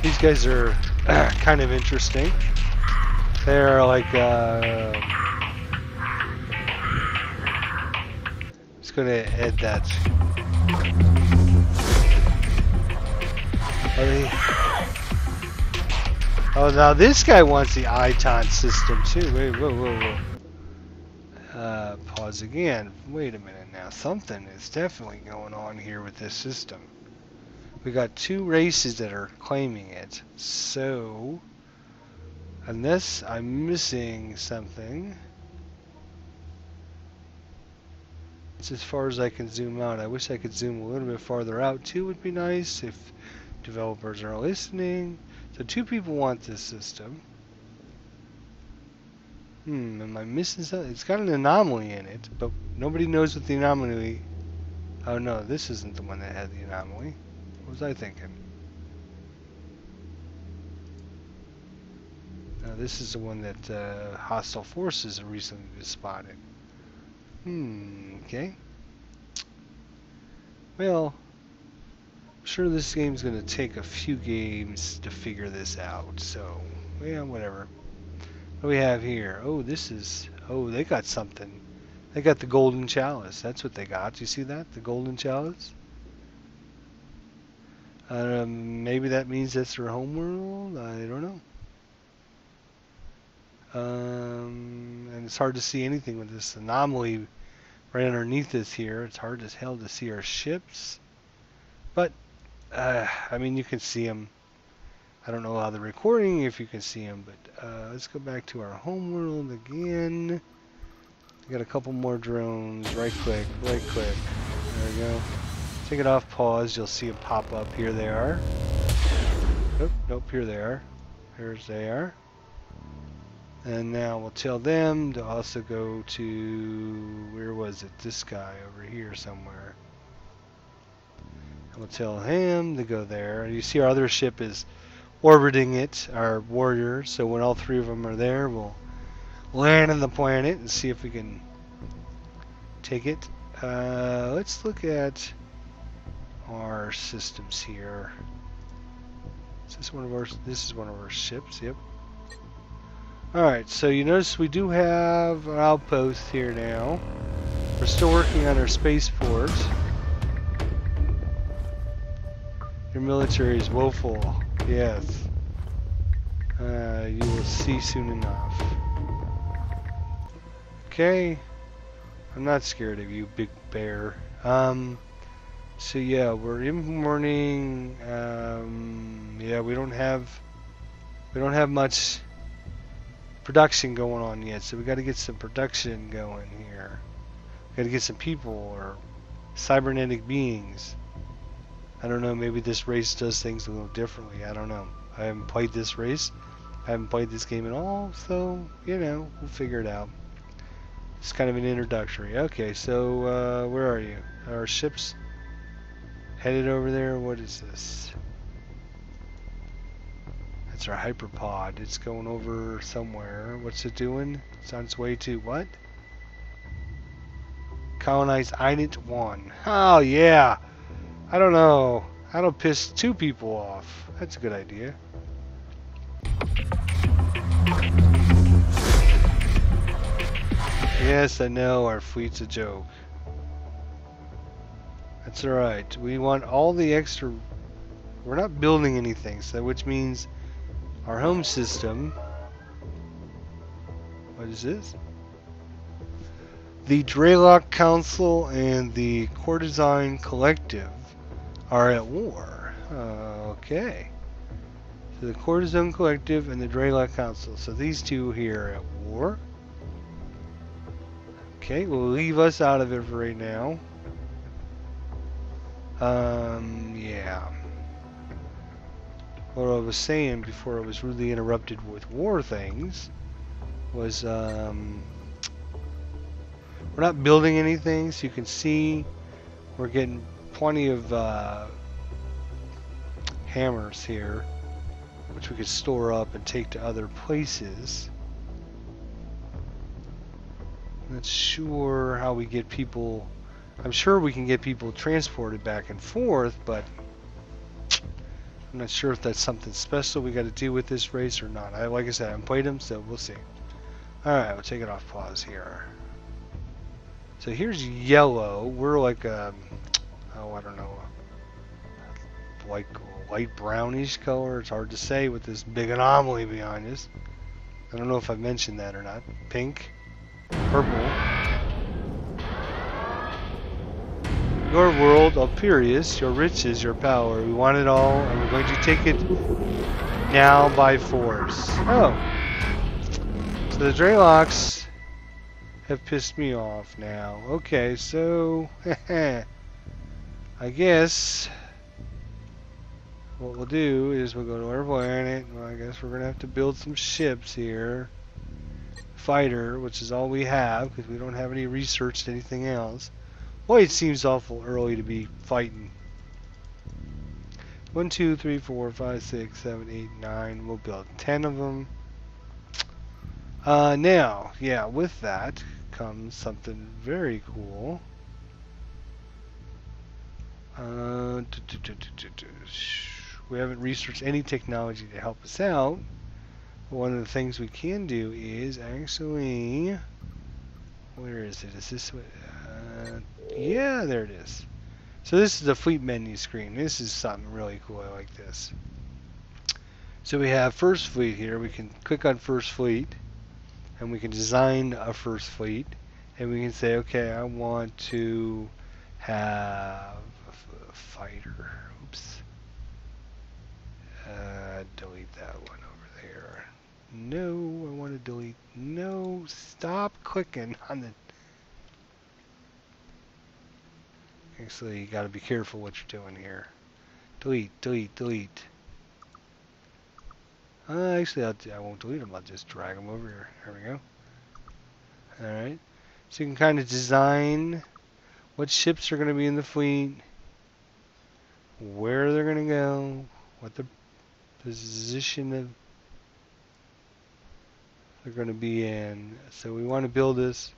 These guys are kind of interesting. They're like, just gonna add that. Are they? Oh, now this guy wants the Iton system too. Wait, whoa. Pause again. Wait a minute now. Something is definitely going on here with this system. We got two races that are claiming it. So, unless I'm missing something, it's as far as I can zoom out. I wish I could zoom a little bit farther out too. Would be nice if developers are listening. So two people want this system. Am I missing something? It's got an anomaly in it, but nobody knows what the anomaly... Oh no, this isn't the one that had the anomaly. What was I thinking? No, this is the one that hostile forces have recently spotted. Okay. Well, I'm sure this game's going to take a few games to figure this out, so, yeah, whatever. What do we have here? Oh, this is... Oh, they got something. They got the golden chalice. That's what they got. You see that? The golden chalice? Maybe that means that's their homeworld? I don't know. And it's hard to see anything with this anomaly right underneath us here. It's hard as hell to see our ships. But, I mean, you can see them. I don't know how the recording, if you can see them, but let's go back to our homeworld again. We got a couple more drones. Right click. There we go. Take it off, pause. You'll see them pop up. Here they are. Nope, here they are. Here's they are. And now we'll tell them to also go to, where was it? This guy over here somewhere. And we'll tell him to go there. You see our other ship is orbiting it, our warrior. So when all three of them are there, we'll land on the planet and see if we can take it. Let's look at our systems here. Is this one of our? This is one of our ships. Yep. All right. So you notice we do have an outpost here now. We're still working on our spaceport. Your military is woeful. Yes. You will see soon enough. Okay. I'm not scared of you, big bear. So yeah, we're in morning. Yeah, we don't have much production going on yet, so we got to get some production going here. Got to get some people or cybernetic beings. I don't know. Maybe this race does things a little differently. I don't know. I haven't played this race. I haven't played this game at all, so you know, we'll figure it out. It's kind of an introductory. Okay, so where are you? Our ship's headed over there. What is this? That's our hyperpod. It's going over somewhere. What's it doing? It's on its way to what? Colonize Island 1. Oh, yeah. I don't know. That'll piss 2 people off. That's a good idea. Yes, I know. Our fleet's a joke. That's alright. We want all the extra... We're not building anything, so which means our home system... What is this? The Draylock Council and the Courtesan Collective are at war. Okay. So the Courtesan Collective and the Draylock Council. So these two here are at war. Okay, we'll leave us out of it for right now. Yeah. What I was saying before I was rudely interrupted with war things was, we're not building anything, so you can see we're getting plenty of hammers here, which we could store up and take to other places. I'm not sure how we get people. I'm sure we can get people transported back and forth, but I'm not sure if that's something special we got to do with this race or not. Like I said, I haven't played them, so we'll see. Alright, we'll take it off pause here. So here's yellow. We're like a, oh, I don't know, like a light brownish color. It's hard to say with this big anomaly behind us. I don't know if I mentioned that or not. Pink, purple. Your world, Alperius, your riches, your power. We want it all, and we're going to take it now by force. Oh. So the Draylocks have pissed me off now. Okay, so I guess what we'll do is we'll go to our planet. Well, I guess we're going to have to build some ships here. Fighter, which is all we have, because we don't have any researched anything else. Boy, it seems awful early to be fighting. 1, 2, 3, 4, 5, 6, 7, 8, 9. We'll build 10 of them. Now, yeah, with that comes something very cool. We haven't researched any technology to help us out. But one of the things we can do is actually... Where is it? Is this... yeah, there it is. So this is the fleet menu screen. This is something really cool. I like this. So we have first fleet here. We can click on first fleet, and we can design a first fleet, and we can say, okay, I want to have a fighter. Oops. Delete that one over there. No, I want to delete. No, stop clicking on the... Actually, you got to be careful what you're doing here. Delete, delete, delete. Actually, I won't delete them. I'll just drag them over here. There we go. Alright. So you can kind of design what ships are going to be in the fleet, where they're going to go, what the position of they're going to be in. So we want to build this.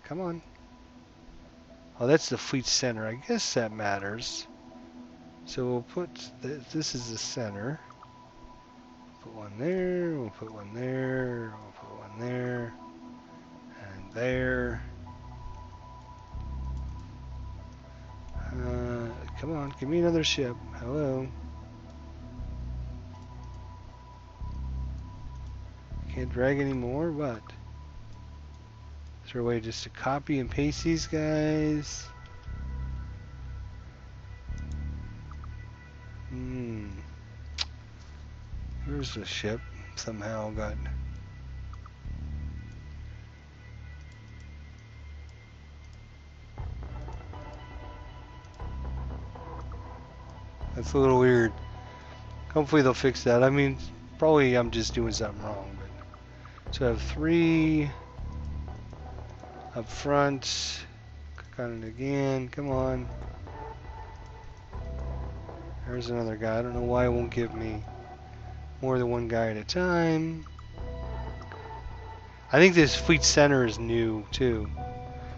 Come on. Oh, that's the fleet center. I guess that matters. So we'll put this is the center. Put one there. We'll put one there. We'll put one there. And there. Come on, give me another ship. Hello. Can't drag anymore. What? Is there a way just to copy and paste these guys? Here's the ship. Somehow got... That's a little weird. Hopefully they'll fix that. I mean, probably I'm just doing something wrong. But so I have 3 up front. Click on it again. Come on. There's another guy. I don't know why it won't give me more than one guy at a time. I think this fleet center is new too.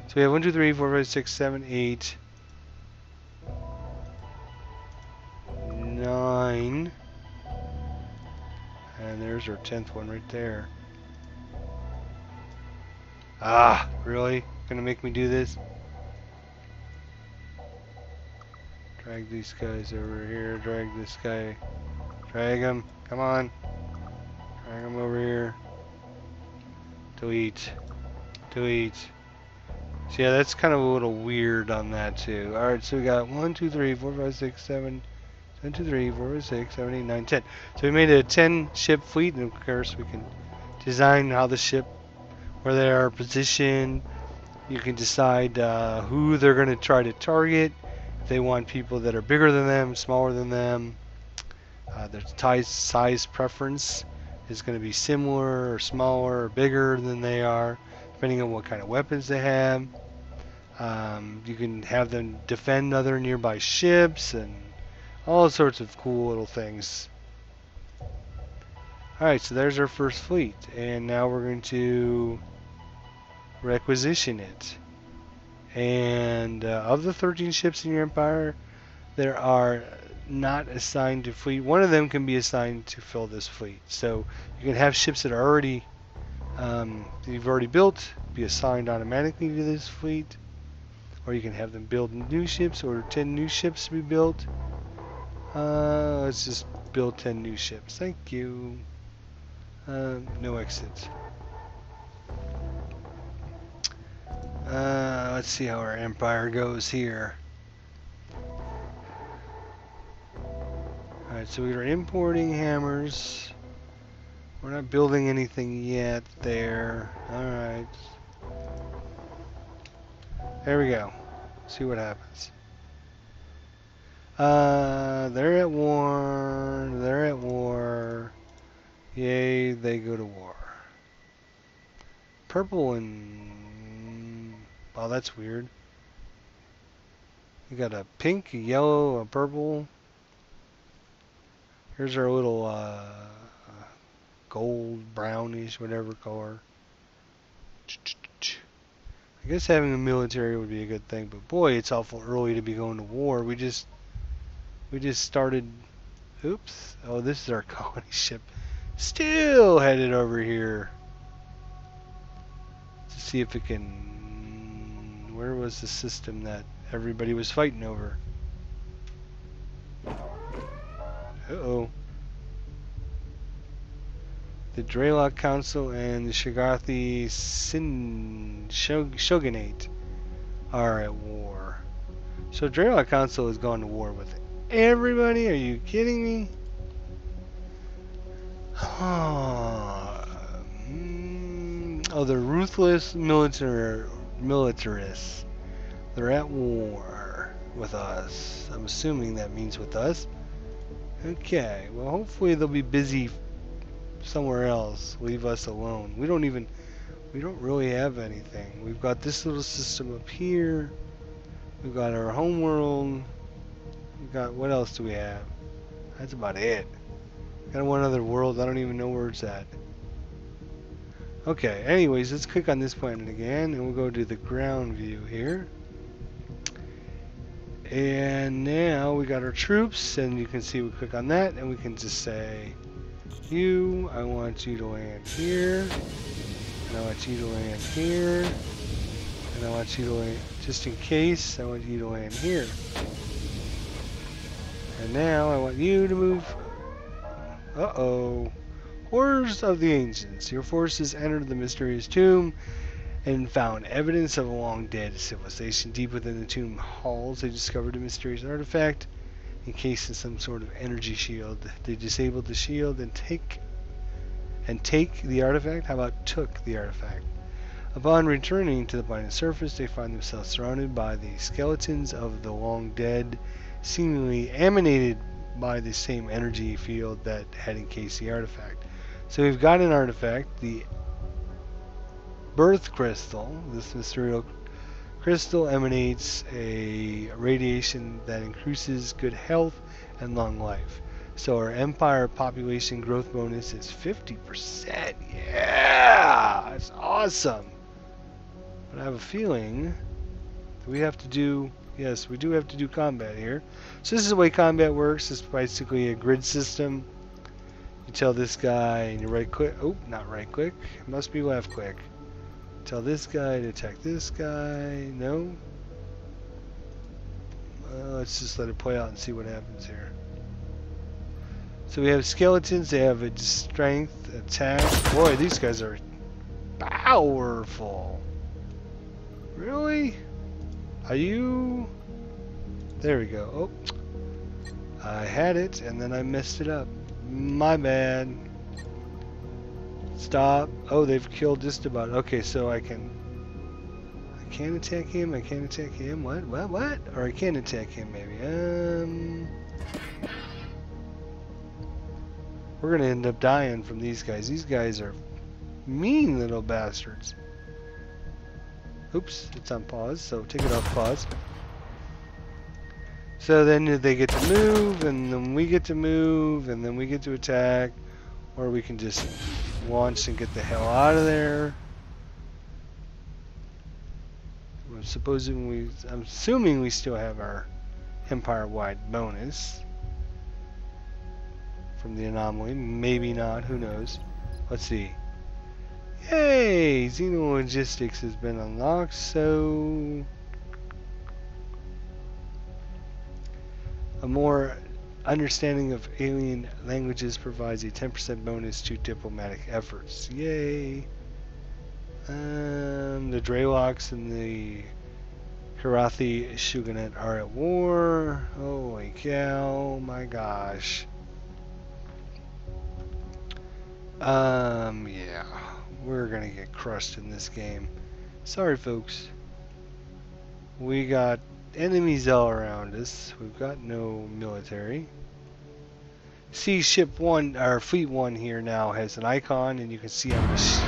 So we have 1, 2, 3, 4, 5, 6, 7, 8, 9, and there's our 10th one right there. Ah, really? Gonna make me do this? Drag these guys over here, drag this guy, drag him, come on, drag him over here. Delete, delete. So yeah, that's kind of a little weird on that too. Alright, so we got 1, 2, 3, 4, 5, 6, 7, 1, 2, 3, 4, 5, 6, 7, 8, 9, 10. So we made a 10 ship fleet, and of course we can design how the ship, where they are positioned. You can decide who they're going to try to target. If they want people that are bigger than them, smaller than them. Their size preference is going to be similar or smaller or bigger than they are, depending on what kind of weapons they have. You can have them defend other nearby ships and all sorts of cool little things. Alright, so there's our first fleet, and now we're going to requisition it. And of the 13 ships in your empire, there are not assigned to fleet. One of them can be assigned to fill this fleet. So you can have ships that are already you've already built be assigned automatically to this fleet, or you can have them build new ships, or 10 new ships to be built. Let's just build 10 new ships. Thank you. No exits. Let's see how our empire goes here. Alright, so we are importing hammers. We're not building anything yet there. Alright. There we go. See what happens. They're at war. They're at war. Yay, they go to war. Purple and... oh, that's weird. You got a pink, a yellow, a purple. Here's our little gold, brownish, whatever color. I guess having a military would be a good thing, but boy, it's awful early to be going to war. We just started. Oops. Oh, this is our colony ship. Still headed over here to see if it can. Where was the system that everybody was fighting over? Uh-oh. The Draylock Council and the Shagathi Shogunate are at war. So Draylock Council has gone to war with everybody? Are you kidding me? Oh, they're ruthless militarists. They're at war with us. I'm assuming that means with us. Okay, well hopefully they'll be busy somewhere else. Leave us alone. We don't really have anything. We've got this little system up here. We've got our home world. We've got, what else do we have? That's about it. Got one other world. I don't even know where it's at. Okay, anyways, let's click on this planet again, and we'll go to the ground view here. And now we got our troops, and you can see we click on that, and we can just say, you, I want you to land here, and I want you to land here, and I want you to land, just in case, I want you to land here. And now I want you to move. Uh-oh. Horrors of the Ancients. Your forces entered the mysterious tomb and found evidence of a long-dead civilization. Deep within the tomb halls, they discovered a mysterious artifact encased in some sort of energy shield. They disabled the shield and take the artifact. How about took the artifact? Upon returning to the planet's surface, they find themselves surrounded by the skeletons of the long-dead, seemingly emanated by the same energy field that had encased the artifact. So we've got an artifact, the birth crystal. This material crystal emanates a radiation that increases good health and long life. So our empire population growth bonus is 50%. Yeah, that's awesome. But I have a feeling that we have to do, yes, we do have to do combat here. So this is the way combat works. It's basically a grid system. You tell this guy, and you right click, oh, not right click, it must be left click. Tell this guy to attack this guy, no. Let's just let it play out and see what happens here. So we have skeletons, they have a strength, attack. Boy, these guys are powerful. Really? Are you? There we go. Oh, I had it and then I messed it up. My bad. Stop. Oh, they've killed just about. Okay, so I can't attack him. I can't attack him. What? What? Or I can attack him maybe. We're gonna end up dying from these guys. These guys are mean little bastards. Oops, it's on pause, so take it off pause. So then they get to move, and then we get to move, and then we get to attack, or we can just launch and get the hell out of there. I'm assuming we still have our empire-wide bonus from the anomaly. Maybe not, who knows. Let's see. Yay! Xenologistics has been unlocked, so a more understanding of alien languages provides a 10% bonus to diplomatic efforts. Yay! The Dreylocks and the Hirathi Shogunate are at war. Holy cow, my gosh. Yeah. We're gonna get crushed in this game. Sorry, folks. We got enemies all around us. We've got no military. See, ship 1, or fleet 1 here now has an icon, and you can see on this.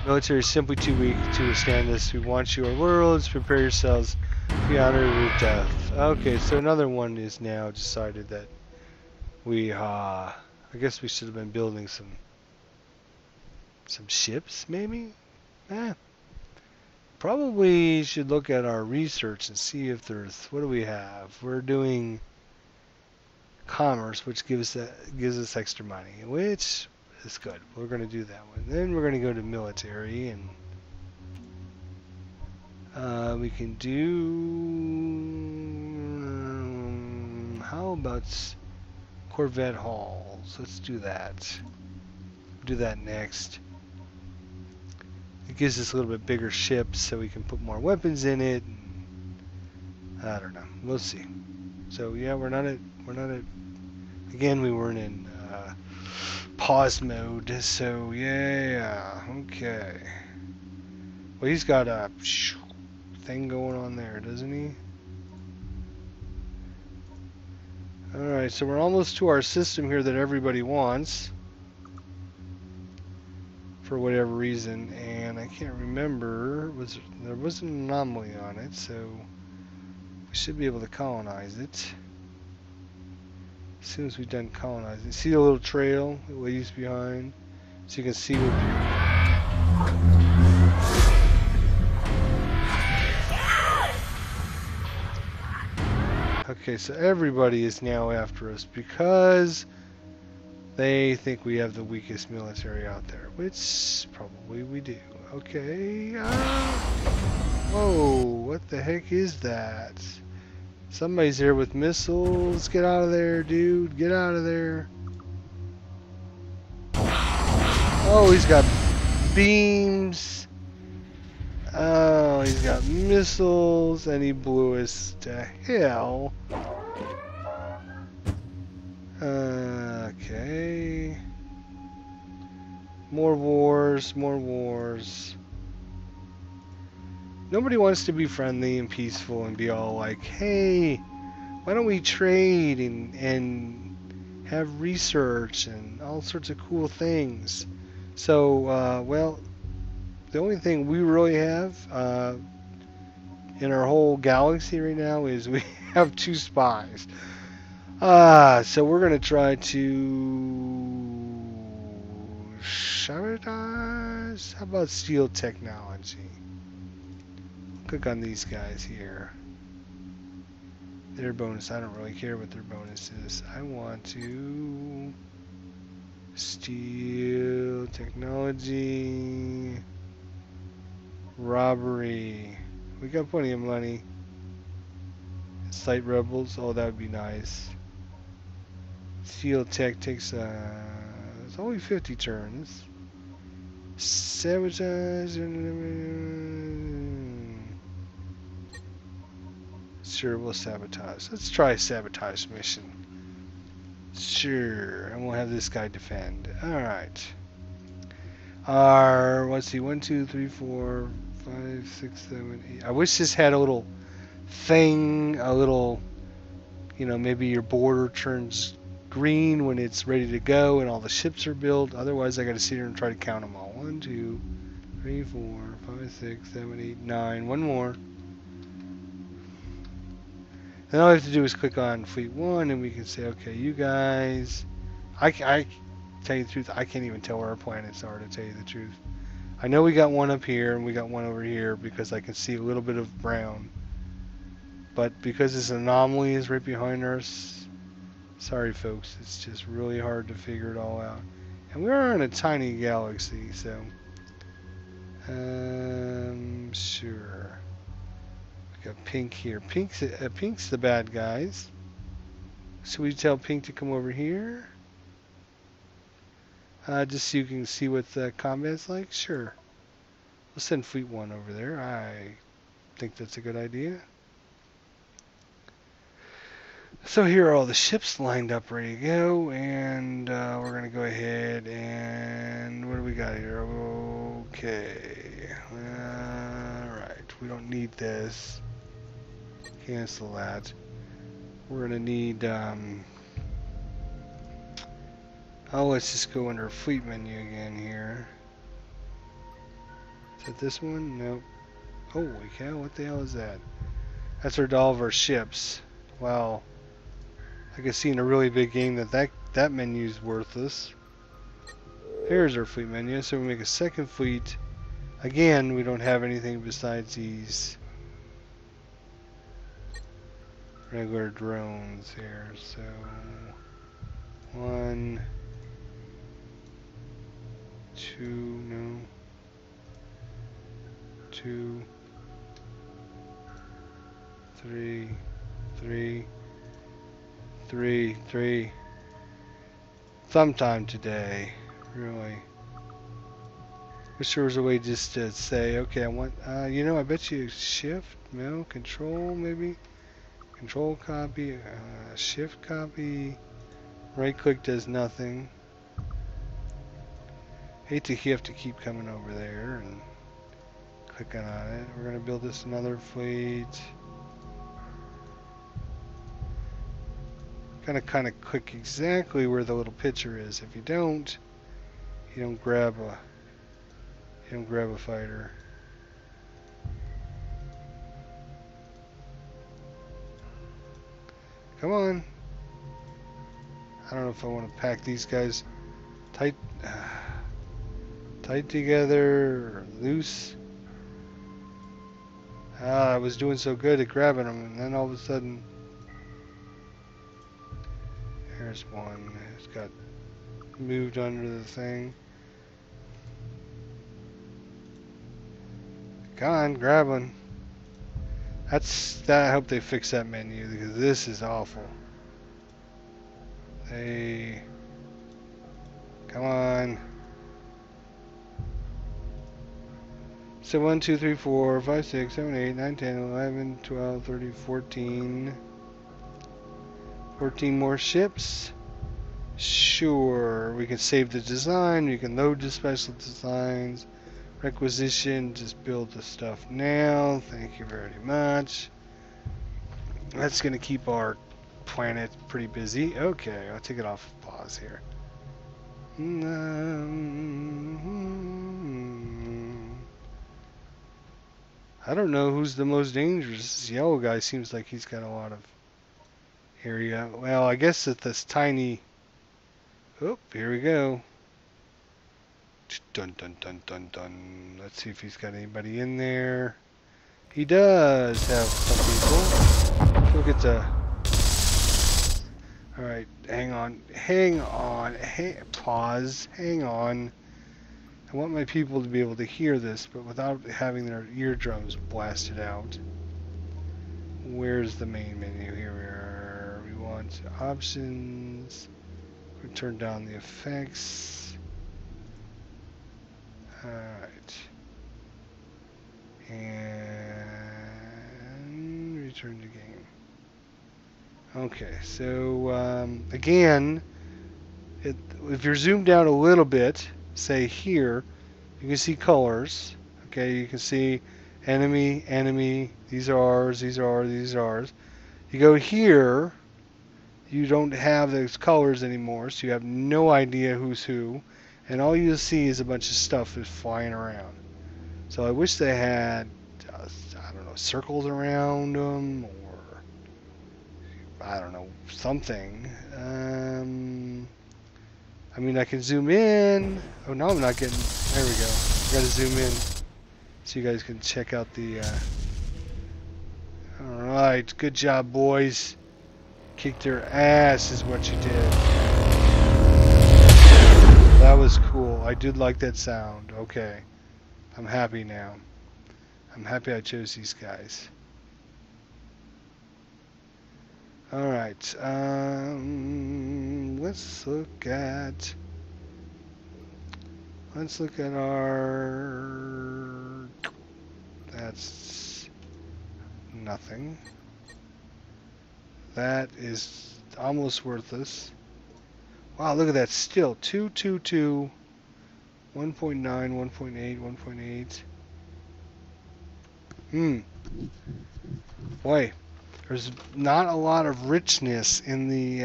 Military is simply too weak to withstand this. We want your worlds. Prepare yourselves to be honored with death. Okay, so another one is now decided that we, I guess we should have been building some ships, maybe? Probably should look at our research and see if there's, what do we have? We're doing commerce, which gives us extra money, which is good. We're going to do that one. Then we're going to go to military, and we can do, how about Corvette hulls? Let's do that. Do that next. It gives us a little bit bigger ships so we can put more weapons in it. I don't know. We'll see. So yeah, we're not at again, we weren't in pause mode, so yeah, okay. Well, he's got a thing going on there, doesn't he? Alright, so we're almost to our system here that everybody wants. For whatever reason, and I can't remember, there was an anomaly on it, so we should be able to colonize it as soon as we've done colonizing. See the little trail it leaves behind, so you can see what. Okay, so everybody is now after us because they think we have the weakest military out there, which probably we do. Okay. Whoa, what the heck is that? Somebody's here with missiles. Get out of there, dude. Get out of there. Oh, he's got beams. Oh, he's got missiles, and he blew us to hell. Okay. More wars, more wars. Nobody wants to be friendly and peaceful and be all like, hey, why don't we trade and have research and all sorts of cool things. So, well, the only thing we really have in our whole galaxy right now is we have 2 spies. So we're going to try to sabotage. How about steel technology? Click on these guys here. Their bonus, I don't really care what their bonus is. I want to steel technology, robbery. We got plenty of money. Site rebels, oh that would be nice. Steel tech takes it's only 50 turns. Sabotage. Sure, we'll sabotage. Let's try a sabotage mission. Sure, and we'll have this guy defend. Alright. Let's see, 1, 2, 3, 4, 5, 6, 7, 8. I wish this had a little thing, a little, you know, maybe your border turns green when it's ready to go and all the ships are built. Otherwise, I got to sit here and try to count them all. 1, 2, 3, 4, 5, 6, 7, 8, 9. One more. Then all I have to do is click on Fleet 1 and we can say, okay, you guys, I tell you the truth, I can't even tell where our planets are, to tell you the truth. I know we got one up here and we got one over here because I can see a little bit of brown. But because this anomaly is right behind us, sorry folks, it's just really hard to figure it all out. And we are in a tiny galaxy, so sure. We got Pink here. Pink's the bad guys. So we tell Pink to come over here. Just so you can see what the combat's like? Sure. We'll send Fleet 1 over there. I think that's a good idea. So here are all the ships lined up, ready to go, and we're going to go ahead and what do we got here? Okay. Alright, we don't need this. Cancel that. We're going to need, let's just go under Fleet menu again here. Is that this one? Nope. Holy cow, what the hell is that? That's all of our ships. Wow. I can see in a really big game that menu is worthless. Here's our fleet menu, so we make a second fleet. Again, we don't have anything besides these regular drones here. So 1, 2, no, 2, 3, 3. Sometime today, really. Wish there was a way just to say, okay, I want, you know, I bet you shift, no, control maybe? Control copy, shift copy, right click does nothing. Hate to have to keep coming over there and clicking on it. We're going to build this another fleet. Gotta kind of click exactly where the little picture is. If you don't grab a fighter. Come on. I don't know if I want to pack these guys tight together or loose. I was doing so good at grabbing them, and then all of a sudden there's one. It's got moved under the thing. Come on, grab one. I hope they fix that menu because this is awful. Come on. So 1, 2, 3, 4, 5, 6, 7, 8, 9, 10, 11, 12, 13, 14. 14 more ships. Sure, we can save the design, we can load the special designs. Requisition, just build the stuff now. Thank you very much. That's going to keep our planet pretty busy. Okay, I'll take it off of pause here. I don't know who's the most dangerous. This yellow guy seems like he's got a lot of area. Well, I guess that this tiny... Oh, here we go. Dun dun dun dun dun. Let's see if he's got anybody in there. He does have some people. Look at the. All right, hang on, pause, hang on. I want my people to be able to hear this, but without having their eardrums blasted out. Where's the main menu? Here we are. We want options. We turn down the effects. Alright. And return to game. Okay, so again, if you're zoomed out a little bit, say here, you can see colors. Okay, you can see enemy, enemy, these are ours, these are ours, these are ours. You go here, you don't have those colors anymore, so you have no idea who's who, and all you'll see is a bunch of stuff is flying around. So I wish they had, I don't know, circles around them, or I don't know, something. I mean, I can zoom in. Oh, no, I'm not getting. There we go. I gotta zoom in so you guys can check out the. Alright, good job, boys. Kicked their ass, is what you did. That was cool. I did like that sound. Okay. I'm happy now. I'm happy I chose these guys. Alright. Let's look at our. That's nothing. That is almost worthless. Wow, look at that still. 222, 1.9, 1.8, 1.8. Boy, there's not a lot of richness in the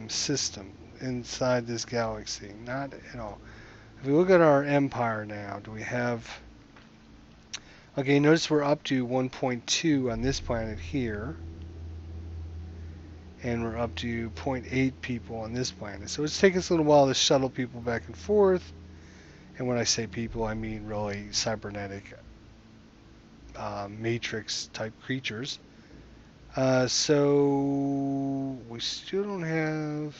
system inside this galaxy. Not at all. If we look at our empire now, do we have... Okay, notice we're up to 1.2 on this planet here. And we're up to 0.8 people on this planet. So it's taking us a little while to shuttle people back and forth. And when I say people, I mean really cybernetic matrix type creatures. So we still don't have...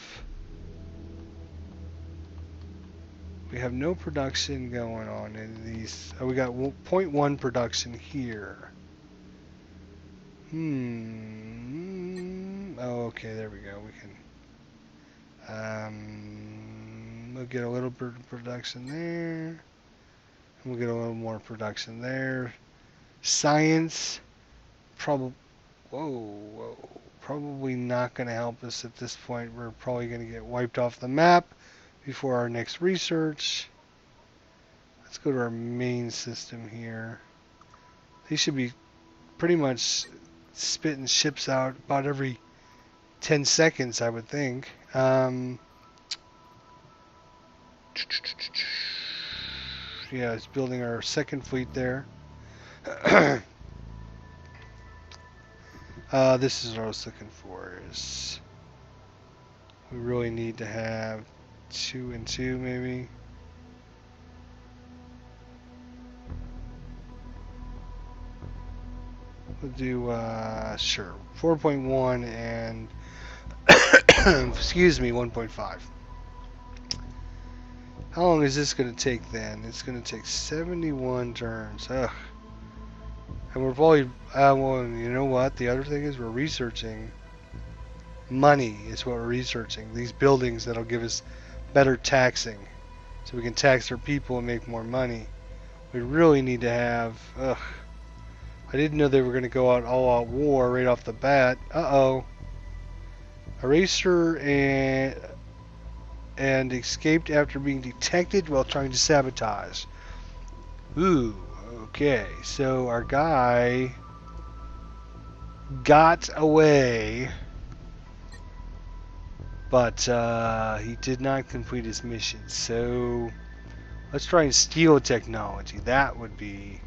We have no production going on in these. Oh, we got 0.1 production here. Oh, okay, there we go. We can. We'll get a little bit of production there. And we'll get a little more production there. Science, probably. Whoa. Probably not going to help us at this point. We're probably going to get wiped off the map before our next research. Let's go to our main system here. They should be pretty much spitting ships out about every 10 seconds, I would think. Yeah, it's building our second fleet there. This is what I was looking for. Is we really need to have 2 and 2 maybe. We'll do sure 4.1 and excuse me 1.5. How long is this going to take then? It's going to take 71 turns. Ugh. And we're probably well, you know what? The other thing is we're researching money. Is what we're researching. These buildings that'll give us better taxing, so we can tax our people and make more money. We really need to have. Ugh. I didn't know they were going to go out all-out war right off the bat. Uh-oh. Eraser and escaped after being detected while trying to sabotage. Ooh, okay. So our guy got away, but he did not complete his mission. So let's try and steal technology. That would be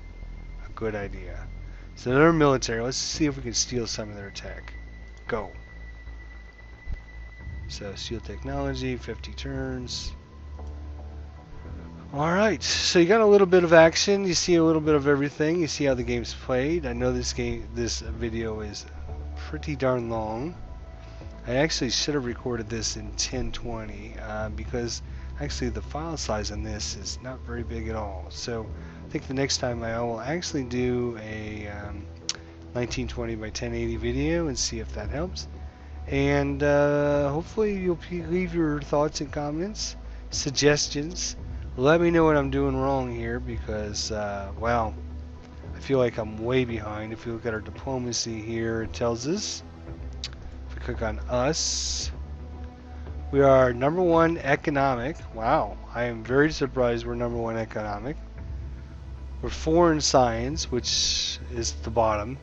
a good idea. So they're military. Let's see if we can steal some of their tech. Go. So steal technology, 50 turns. Alright, so you got a little bit of action, you see a little bit of everything, you see how the game's played. I know this video is pretty darn long. I actually should have recorded this in 1020 because actually the file size on this is not very big at all. So I think the next time I will actually do a 1920 by 1080 video and see if that helps. And hopefully you'll leave your thoughts and comments, suggestions. Let me know what I'm doing wrong here because, wow, I feel like I'm way behind. If you look at our diplomacy here, it tells us, if we click on us, we are #1 economic. Wow, I am very surprised we're #1 economic. We're 4 in science, which is the bottom.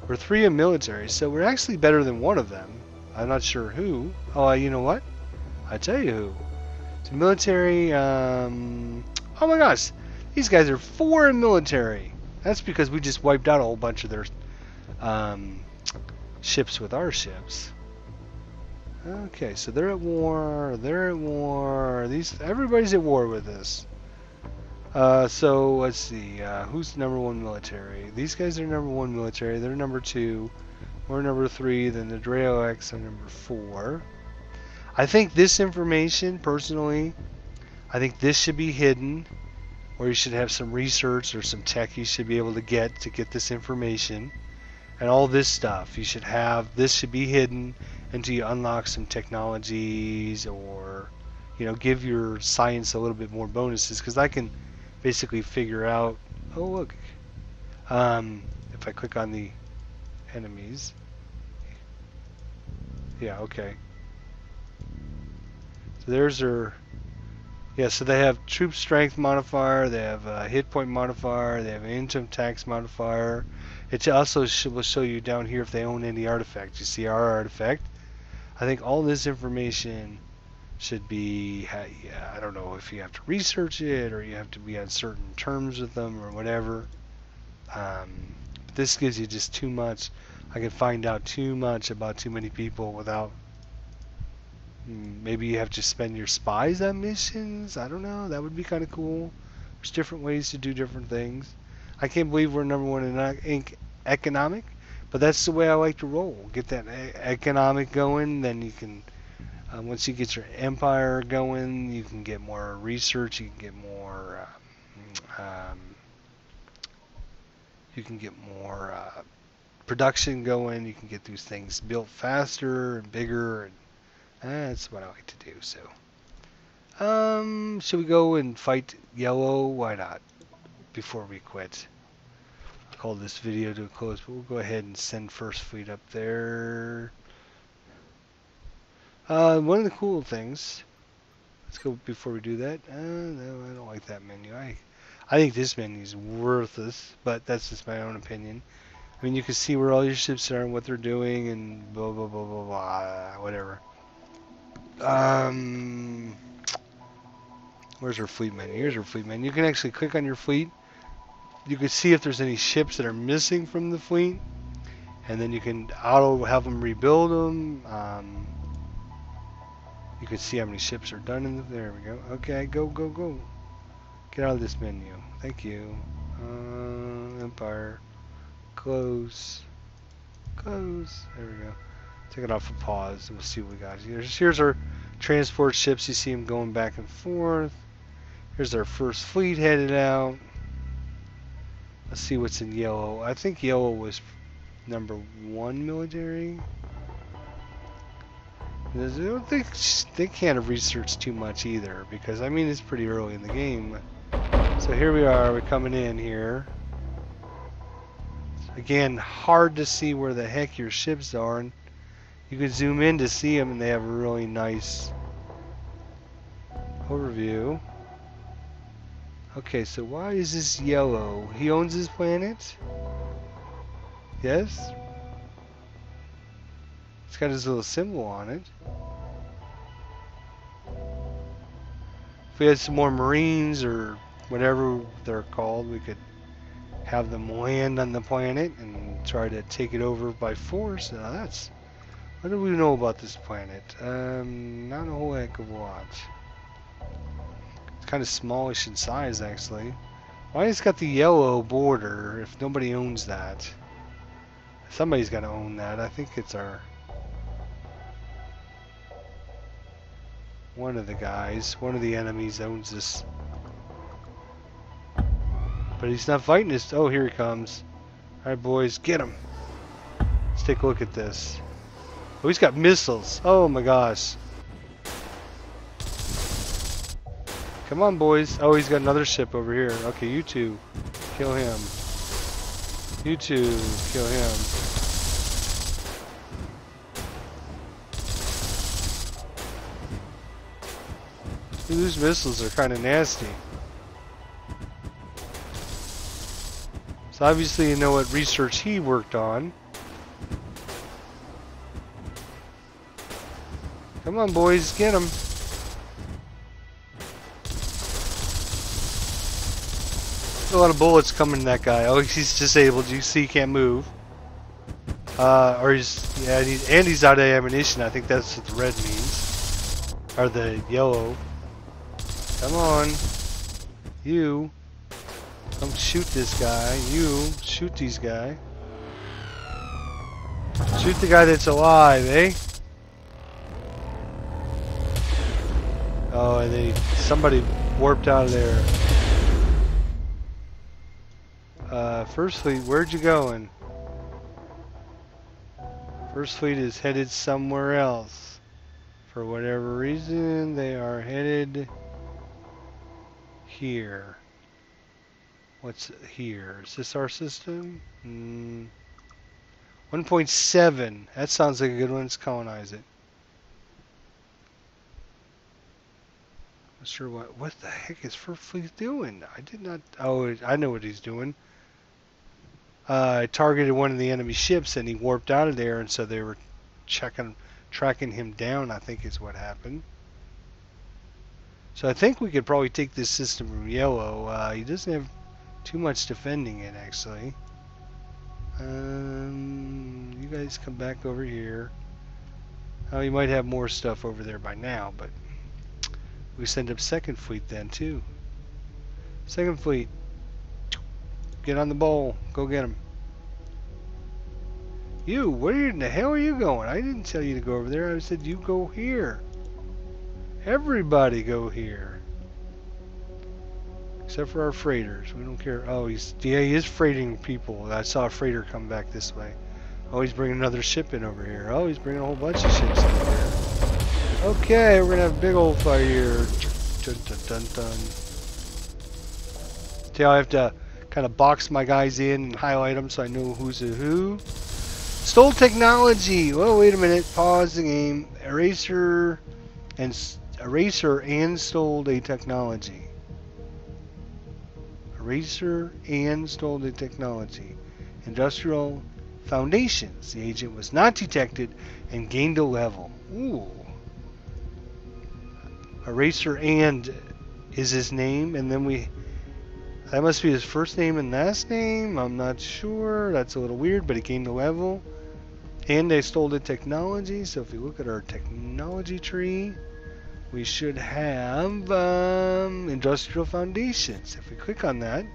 We're 3 in military, so we're actually better than one of them. I'm not sure who. Oh, you know what? I tell you who. So military, oh my gosh, these guys are 4 in military. That's because we just wiped out a whole bunch of their ships with our ships. Okay, so they're at war, everybody's at war with us. So let's see, who's #1 military? These guys are #1 military, they're #2, we're #3, then the Draox are #4. I think this information, personally, I think this should be hidden, or you should have some research or some tech you should be able to get this information. And all this stuff, you should have, this should be hidden until you unlock some technologies, or, you know, give your science a little bit more bonuses, because I can basically figure out, oh look, if I click on the enemies, yeah, okay. So there's their, yeah, so they have troop strength modifier, they have a hit point modifier, they have an income tax modifier. It also will show you down here if they own any artifacts. You see our artifact. I think all this information should be, I don't know if you have to research it or you have to be on certain terms with them or whatever. This gives you just too much. I can find out too much about too many people without, maybe you have to spend your spies on missions. I don't know. That would be kind of cool. There's different ways to do different things. I can't believe we're #1 in economic, but that's the way I like to roll. Get that economic going, then you can, once you get your empire going, you can get more research, you can get more, production going, you can get these things built faster and bigger, and that's what I like to do. So, should we go and fight yellow? Why not? Before we quit. I'll call this video to a close, but we'll go ahead and send first fleet up there. One of the cool things, let's go before we do that. No, I don't like that menu. I think this menu is worthless, but that's just my own opinion. I mean, you can see where all your ships are and what they're doing and blah, blah, blah, blah, blah, whatever. Where's our fleet menu? Here's our fleet menu. You can actually click on your fleet. You can see if there's any ships that are missing from the fleet, and then you can auto have them rebuild them. You can see how many ships are done in there we go. Okay, go, go, go. Get out of this menu. Thank you. Empire. Close. Close. There we go. Take it off of pause and we'll see what we got. Here's our transport ships. You see them going back and forth. Here's our first fleet headed out. Let's see what's in yellow. I think yellow was #1 military. I don't think they can't have researched too much either, because I mean it's pretty early in the game. So here we are. We're coming in here. Again, hard to see where the heck your ships are, and you can zoom in to see them, and they have a really nice overview. Okay, so why is this yellow? He owns his planet? Yes? It's got his little symbol on it. If we had some more Marines or whatever they're called, we could have them land on the planet and try to take it over by force. That's... What do we know about this planet? Not a whole heck of a lot. kind of smallish in size, actually. Why it's got the yellow border if nobody owns that? Somebody's got to own that. I think it's one of the guys, one of the enemies owns this. But he's not fighting us. Oh, here he comes. Alright, boys, get him. Let's take a look at this. Oh, he's got missiles. Oh my gosh. Come on, boys. Oh, he's got another ship over here. Okay, you two, kill him. You two, kill him. These missiles are kind of nasty. So obviously you know what research he worked on. Come on, boys, get him. A lot of bullets coming to that guy. Oh, he's disabled. You see, he can't move. Or he's out of ammunition. I think that's what the red means, or the yellow. Come on, you. Come shoot this guy. You shoot these guys. Shoot the guy that's alive, eh? Oh, and somebody warped out of there. First Fleet, where'd you going? First Fleet is headed somewhere else. For whatever reason, they are headed here. What's here? Is this our system? 1.7. That sounds like a good one. Let's colonize it. Not sure what the heck is First Fleet doing? I did not. Oh, I know what he's doing. I targeted one of the enemy ships and he warped out of there, and so they were tracking him down, I think is what happened. So I think we could probably take this system from yellow. He doesn't have too much defending it, actually. You guys come back over here. Oh, you might have more stuff over there by now, but we send up Second Fleet then, too. Second Fleet. Get on the bowl. Go get him. You, where in the hell are you going? I didn't tell you to go over there. I said you go here. Everybody go here. Except for our freighters. We don't care. Oh, he is freighting people. I saw a freighter come back this way. Oh, he's bringing another ship in over here. Oh, he's bringing a whole bunch of ships in here. Okay, we're going to have a big old fire here. Dun, dun, dun, dun. See how I have to kind of box my guys in and highlight them so I know who's a who. Stole technology. Well, wait a minute. Pause the game. Eraser and stole a technology. Eraser and stole the technology. Industrial foundations. The agent was not detected and gained a level. Ooh. Eraser and is his name, and then that must be his first name and last name. I'm not sure. That's a little weird, but he gained a level. And they stole the technology. So if you look at our technology tree, we should have industrial foundations. If we click on that,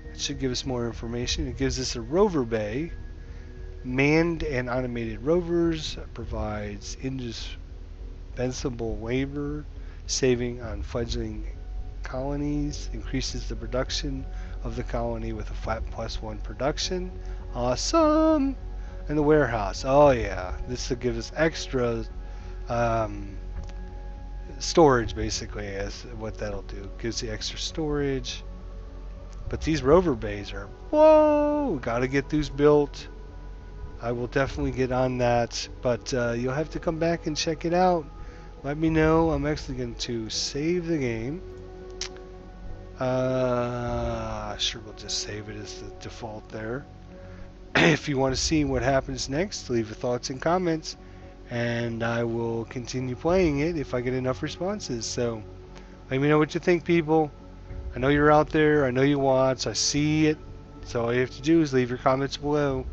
it should give us more information. It gives us a rover bay. Manned and automated rovers, provides indispensable labor, saving on fledgling colonies, increases the production of the colony with a flat +1 production. Awesome! And the warehouse. Oh yeah, this will give us extra storage, basically, as what that'll do. Gives the extra storage. But these rover bays are, whoa, gotta get these built. I will definitely get on that, but you'll have to come back and check it out. Let me know. I'm actually going to save the game. Sure, we'll just save it as the default there. If you want to see what happens next, leave your thoughts and comments, and I will continue playing it if I get enough responses. So let me know what you think, people. I know you're out there. I know you watch. I see it. So all you have to do is leave your comments below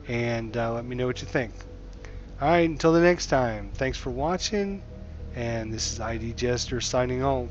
and let me know what you think. Alright, until the next time, thanks for watching, and this is ID Jester signing off.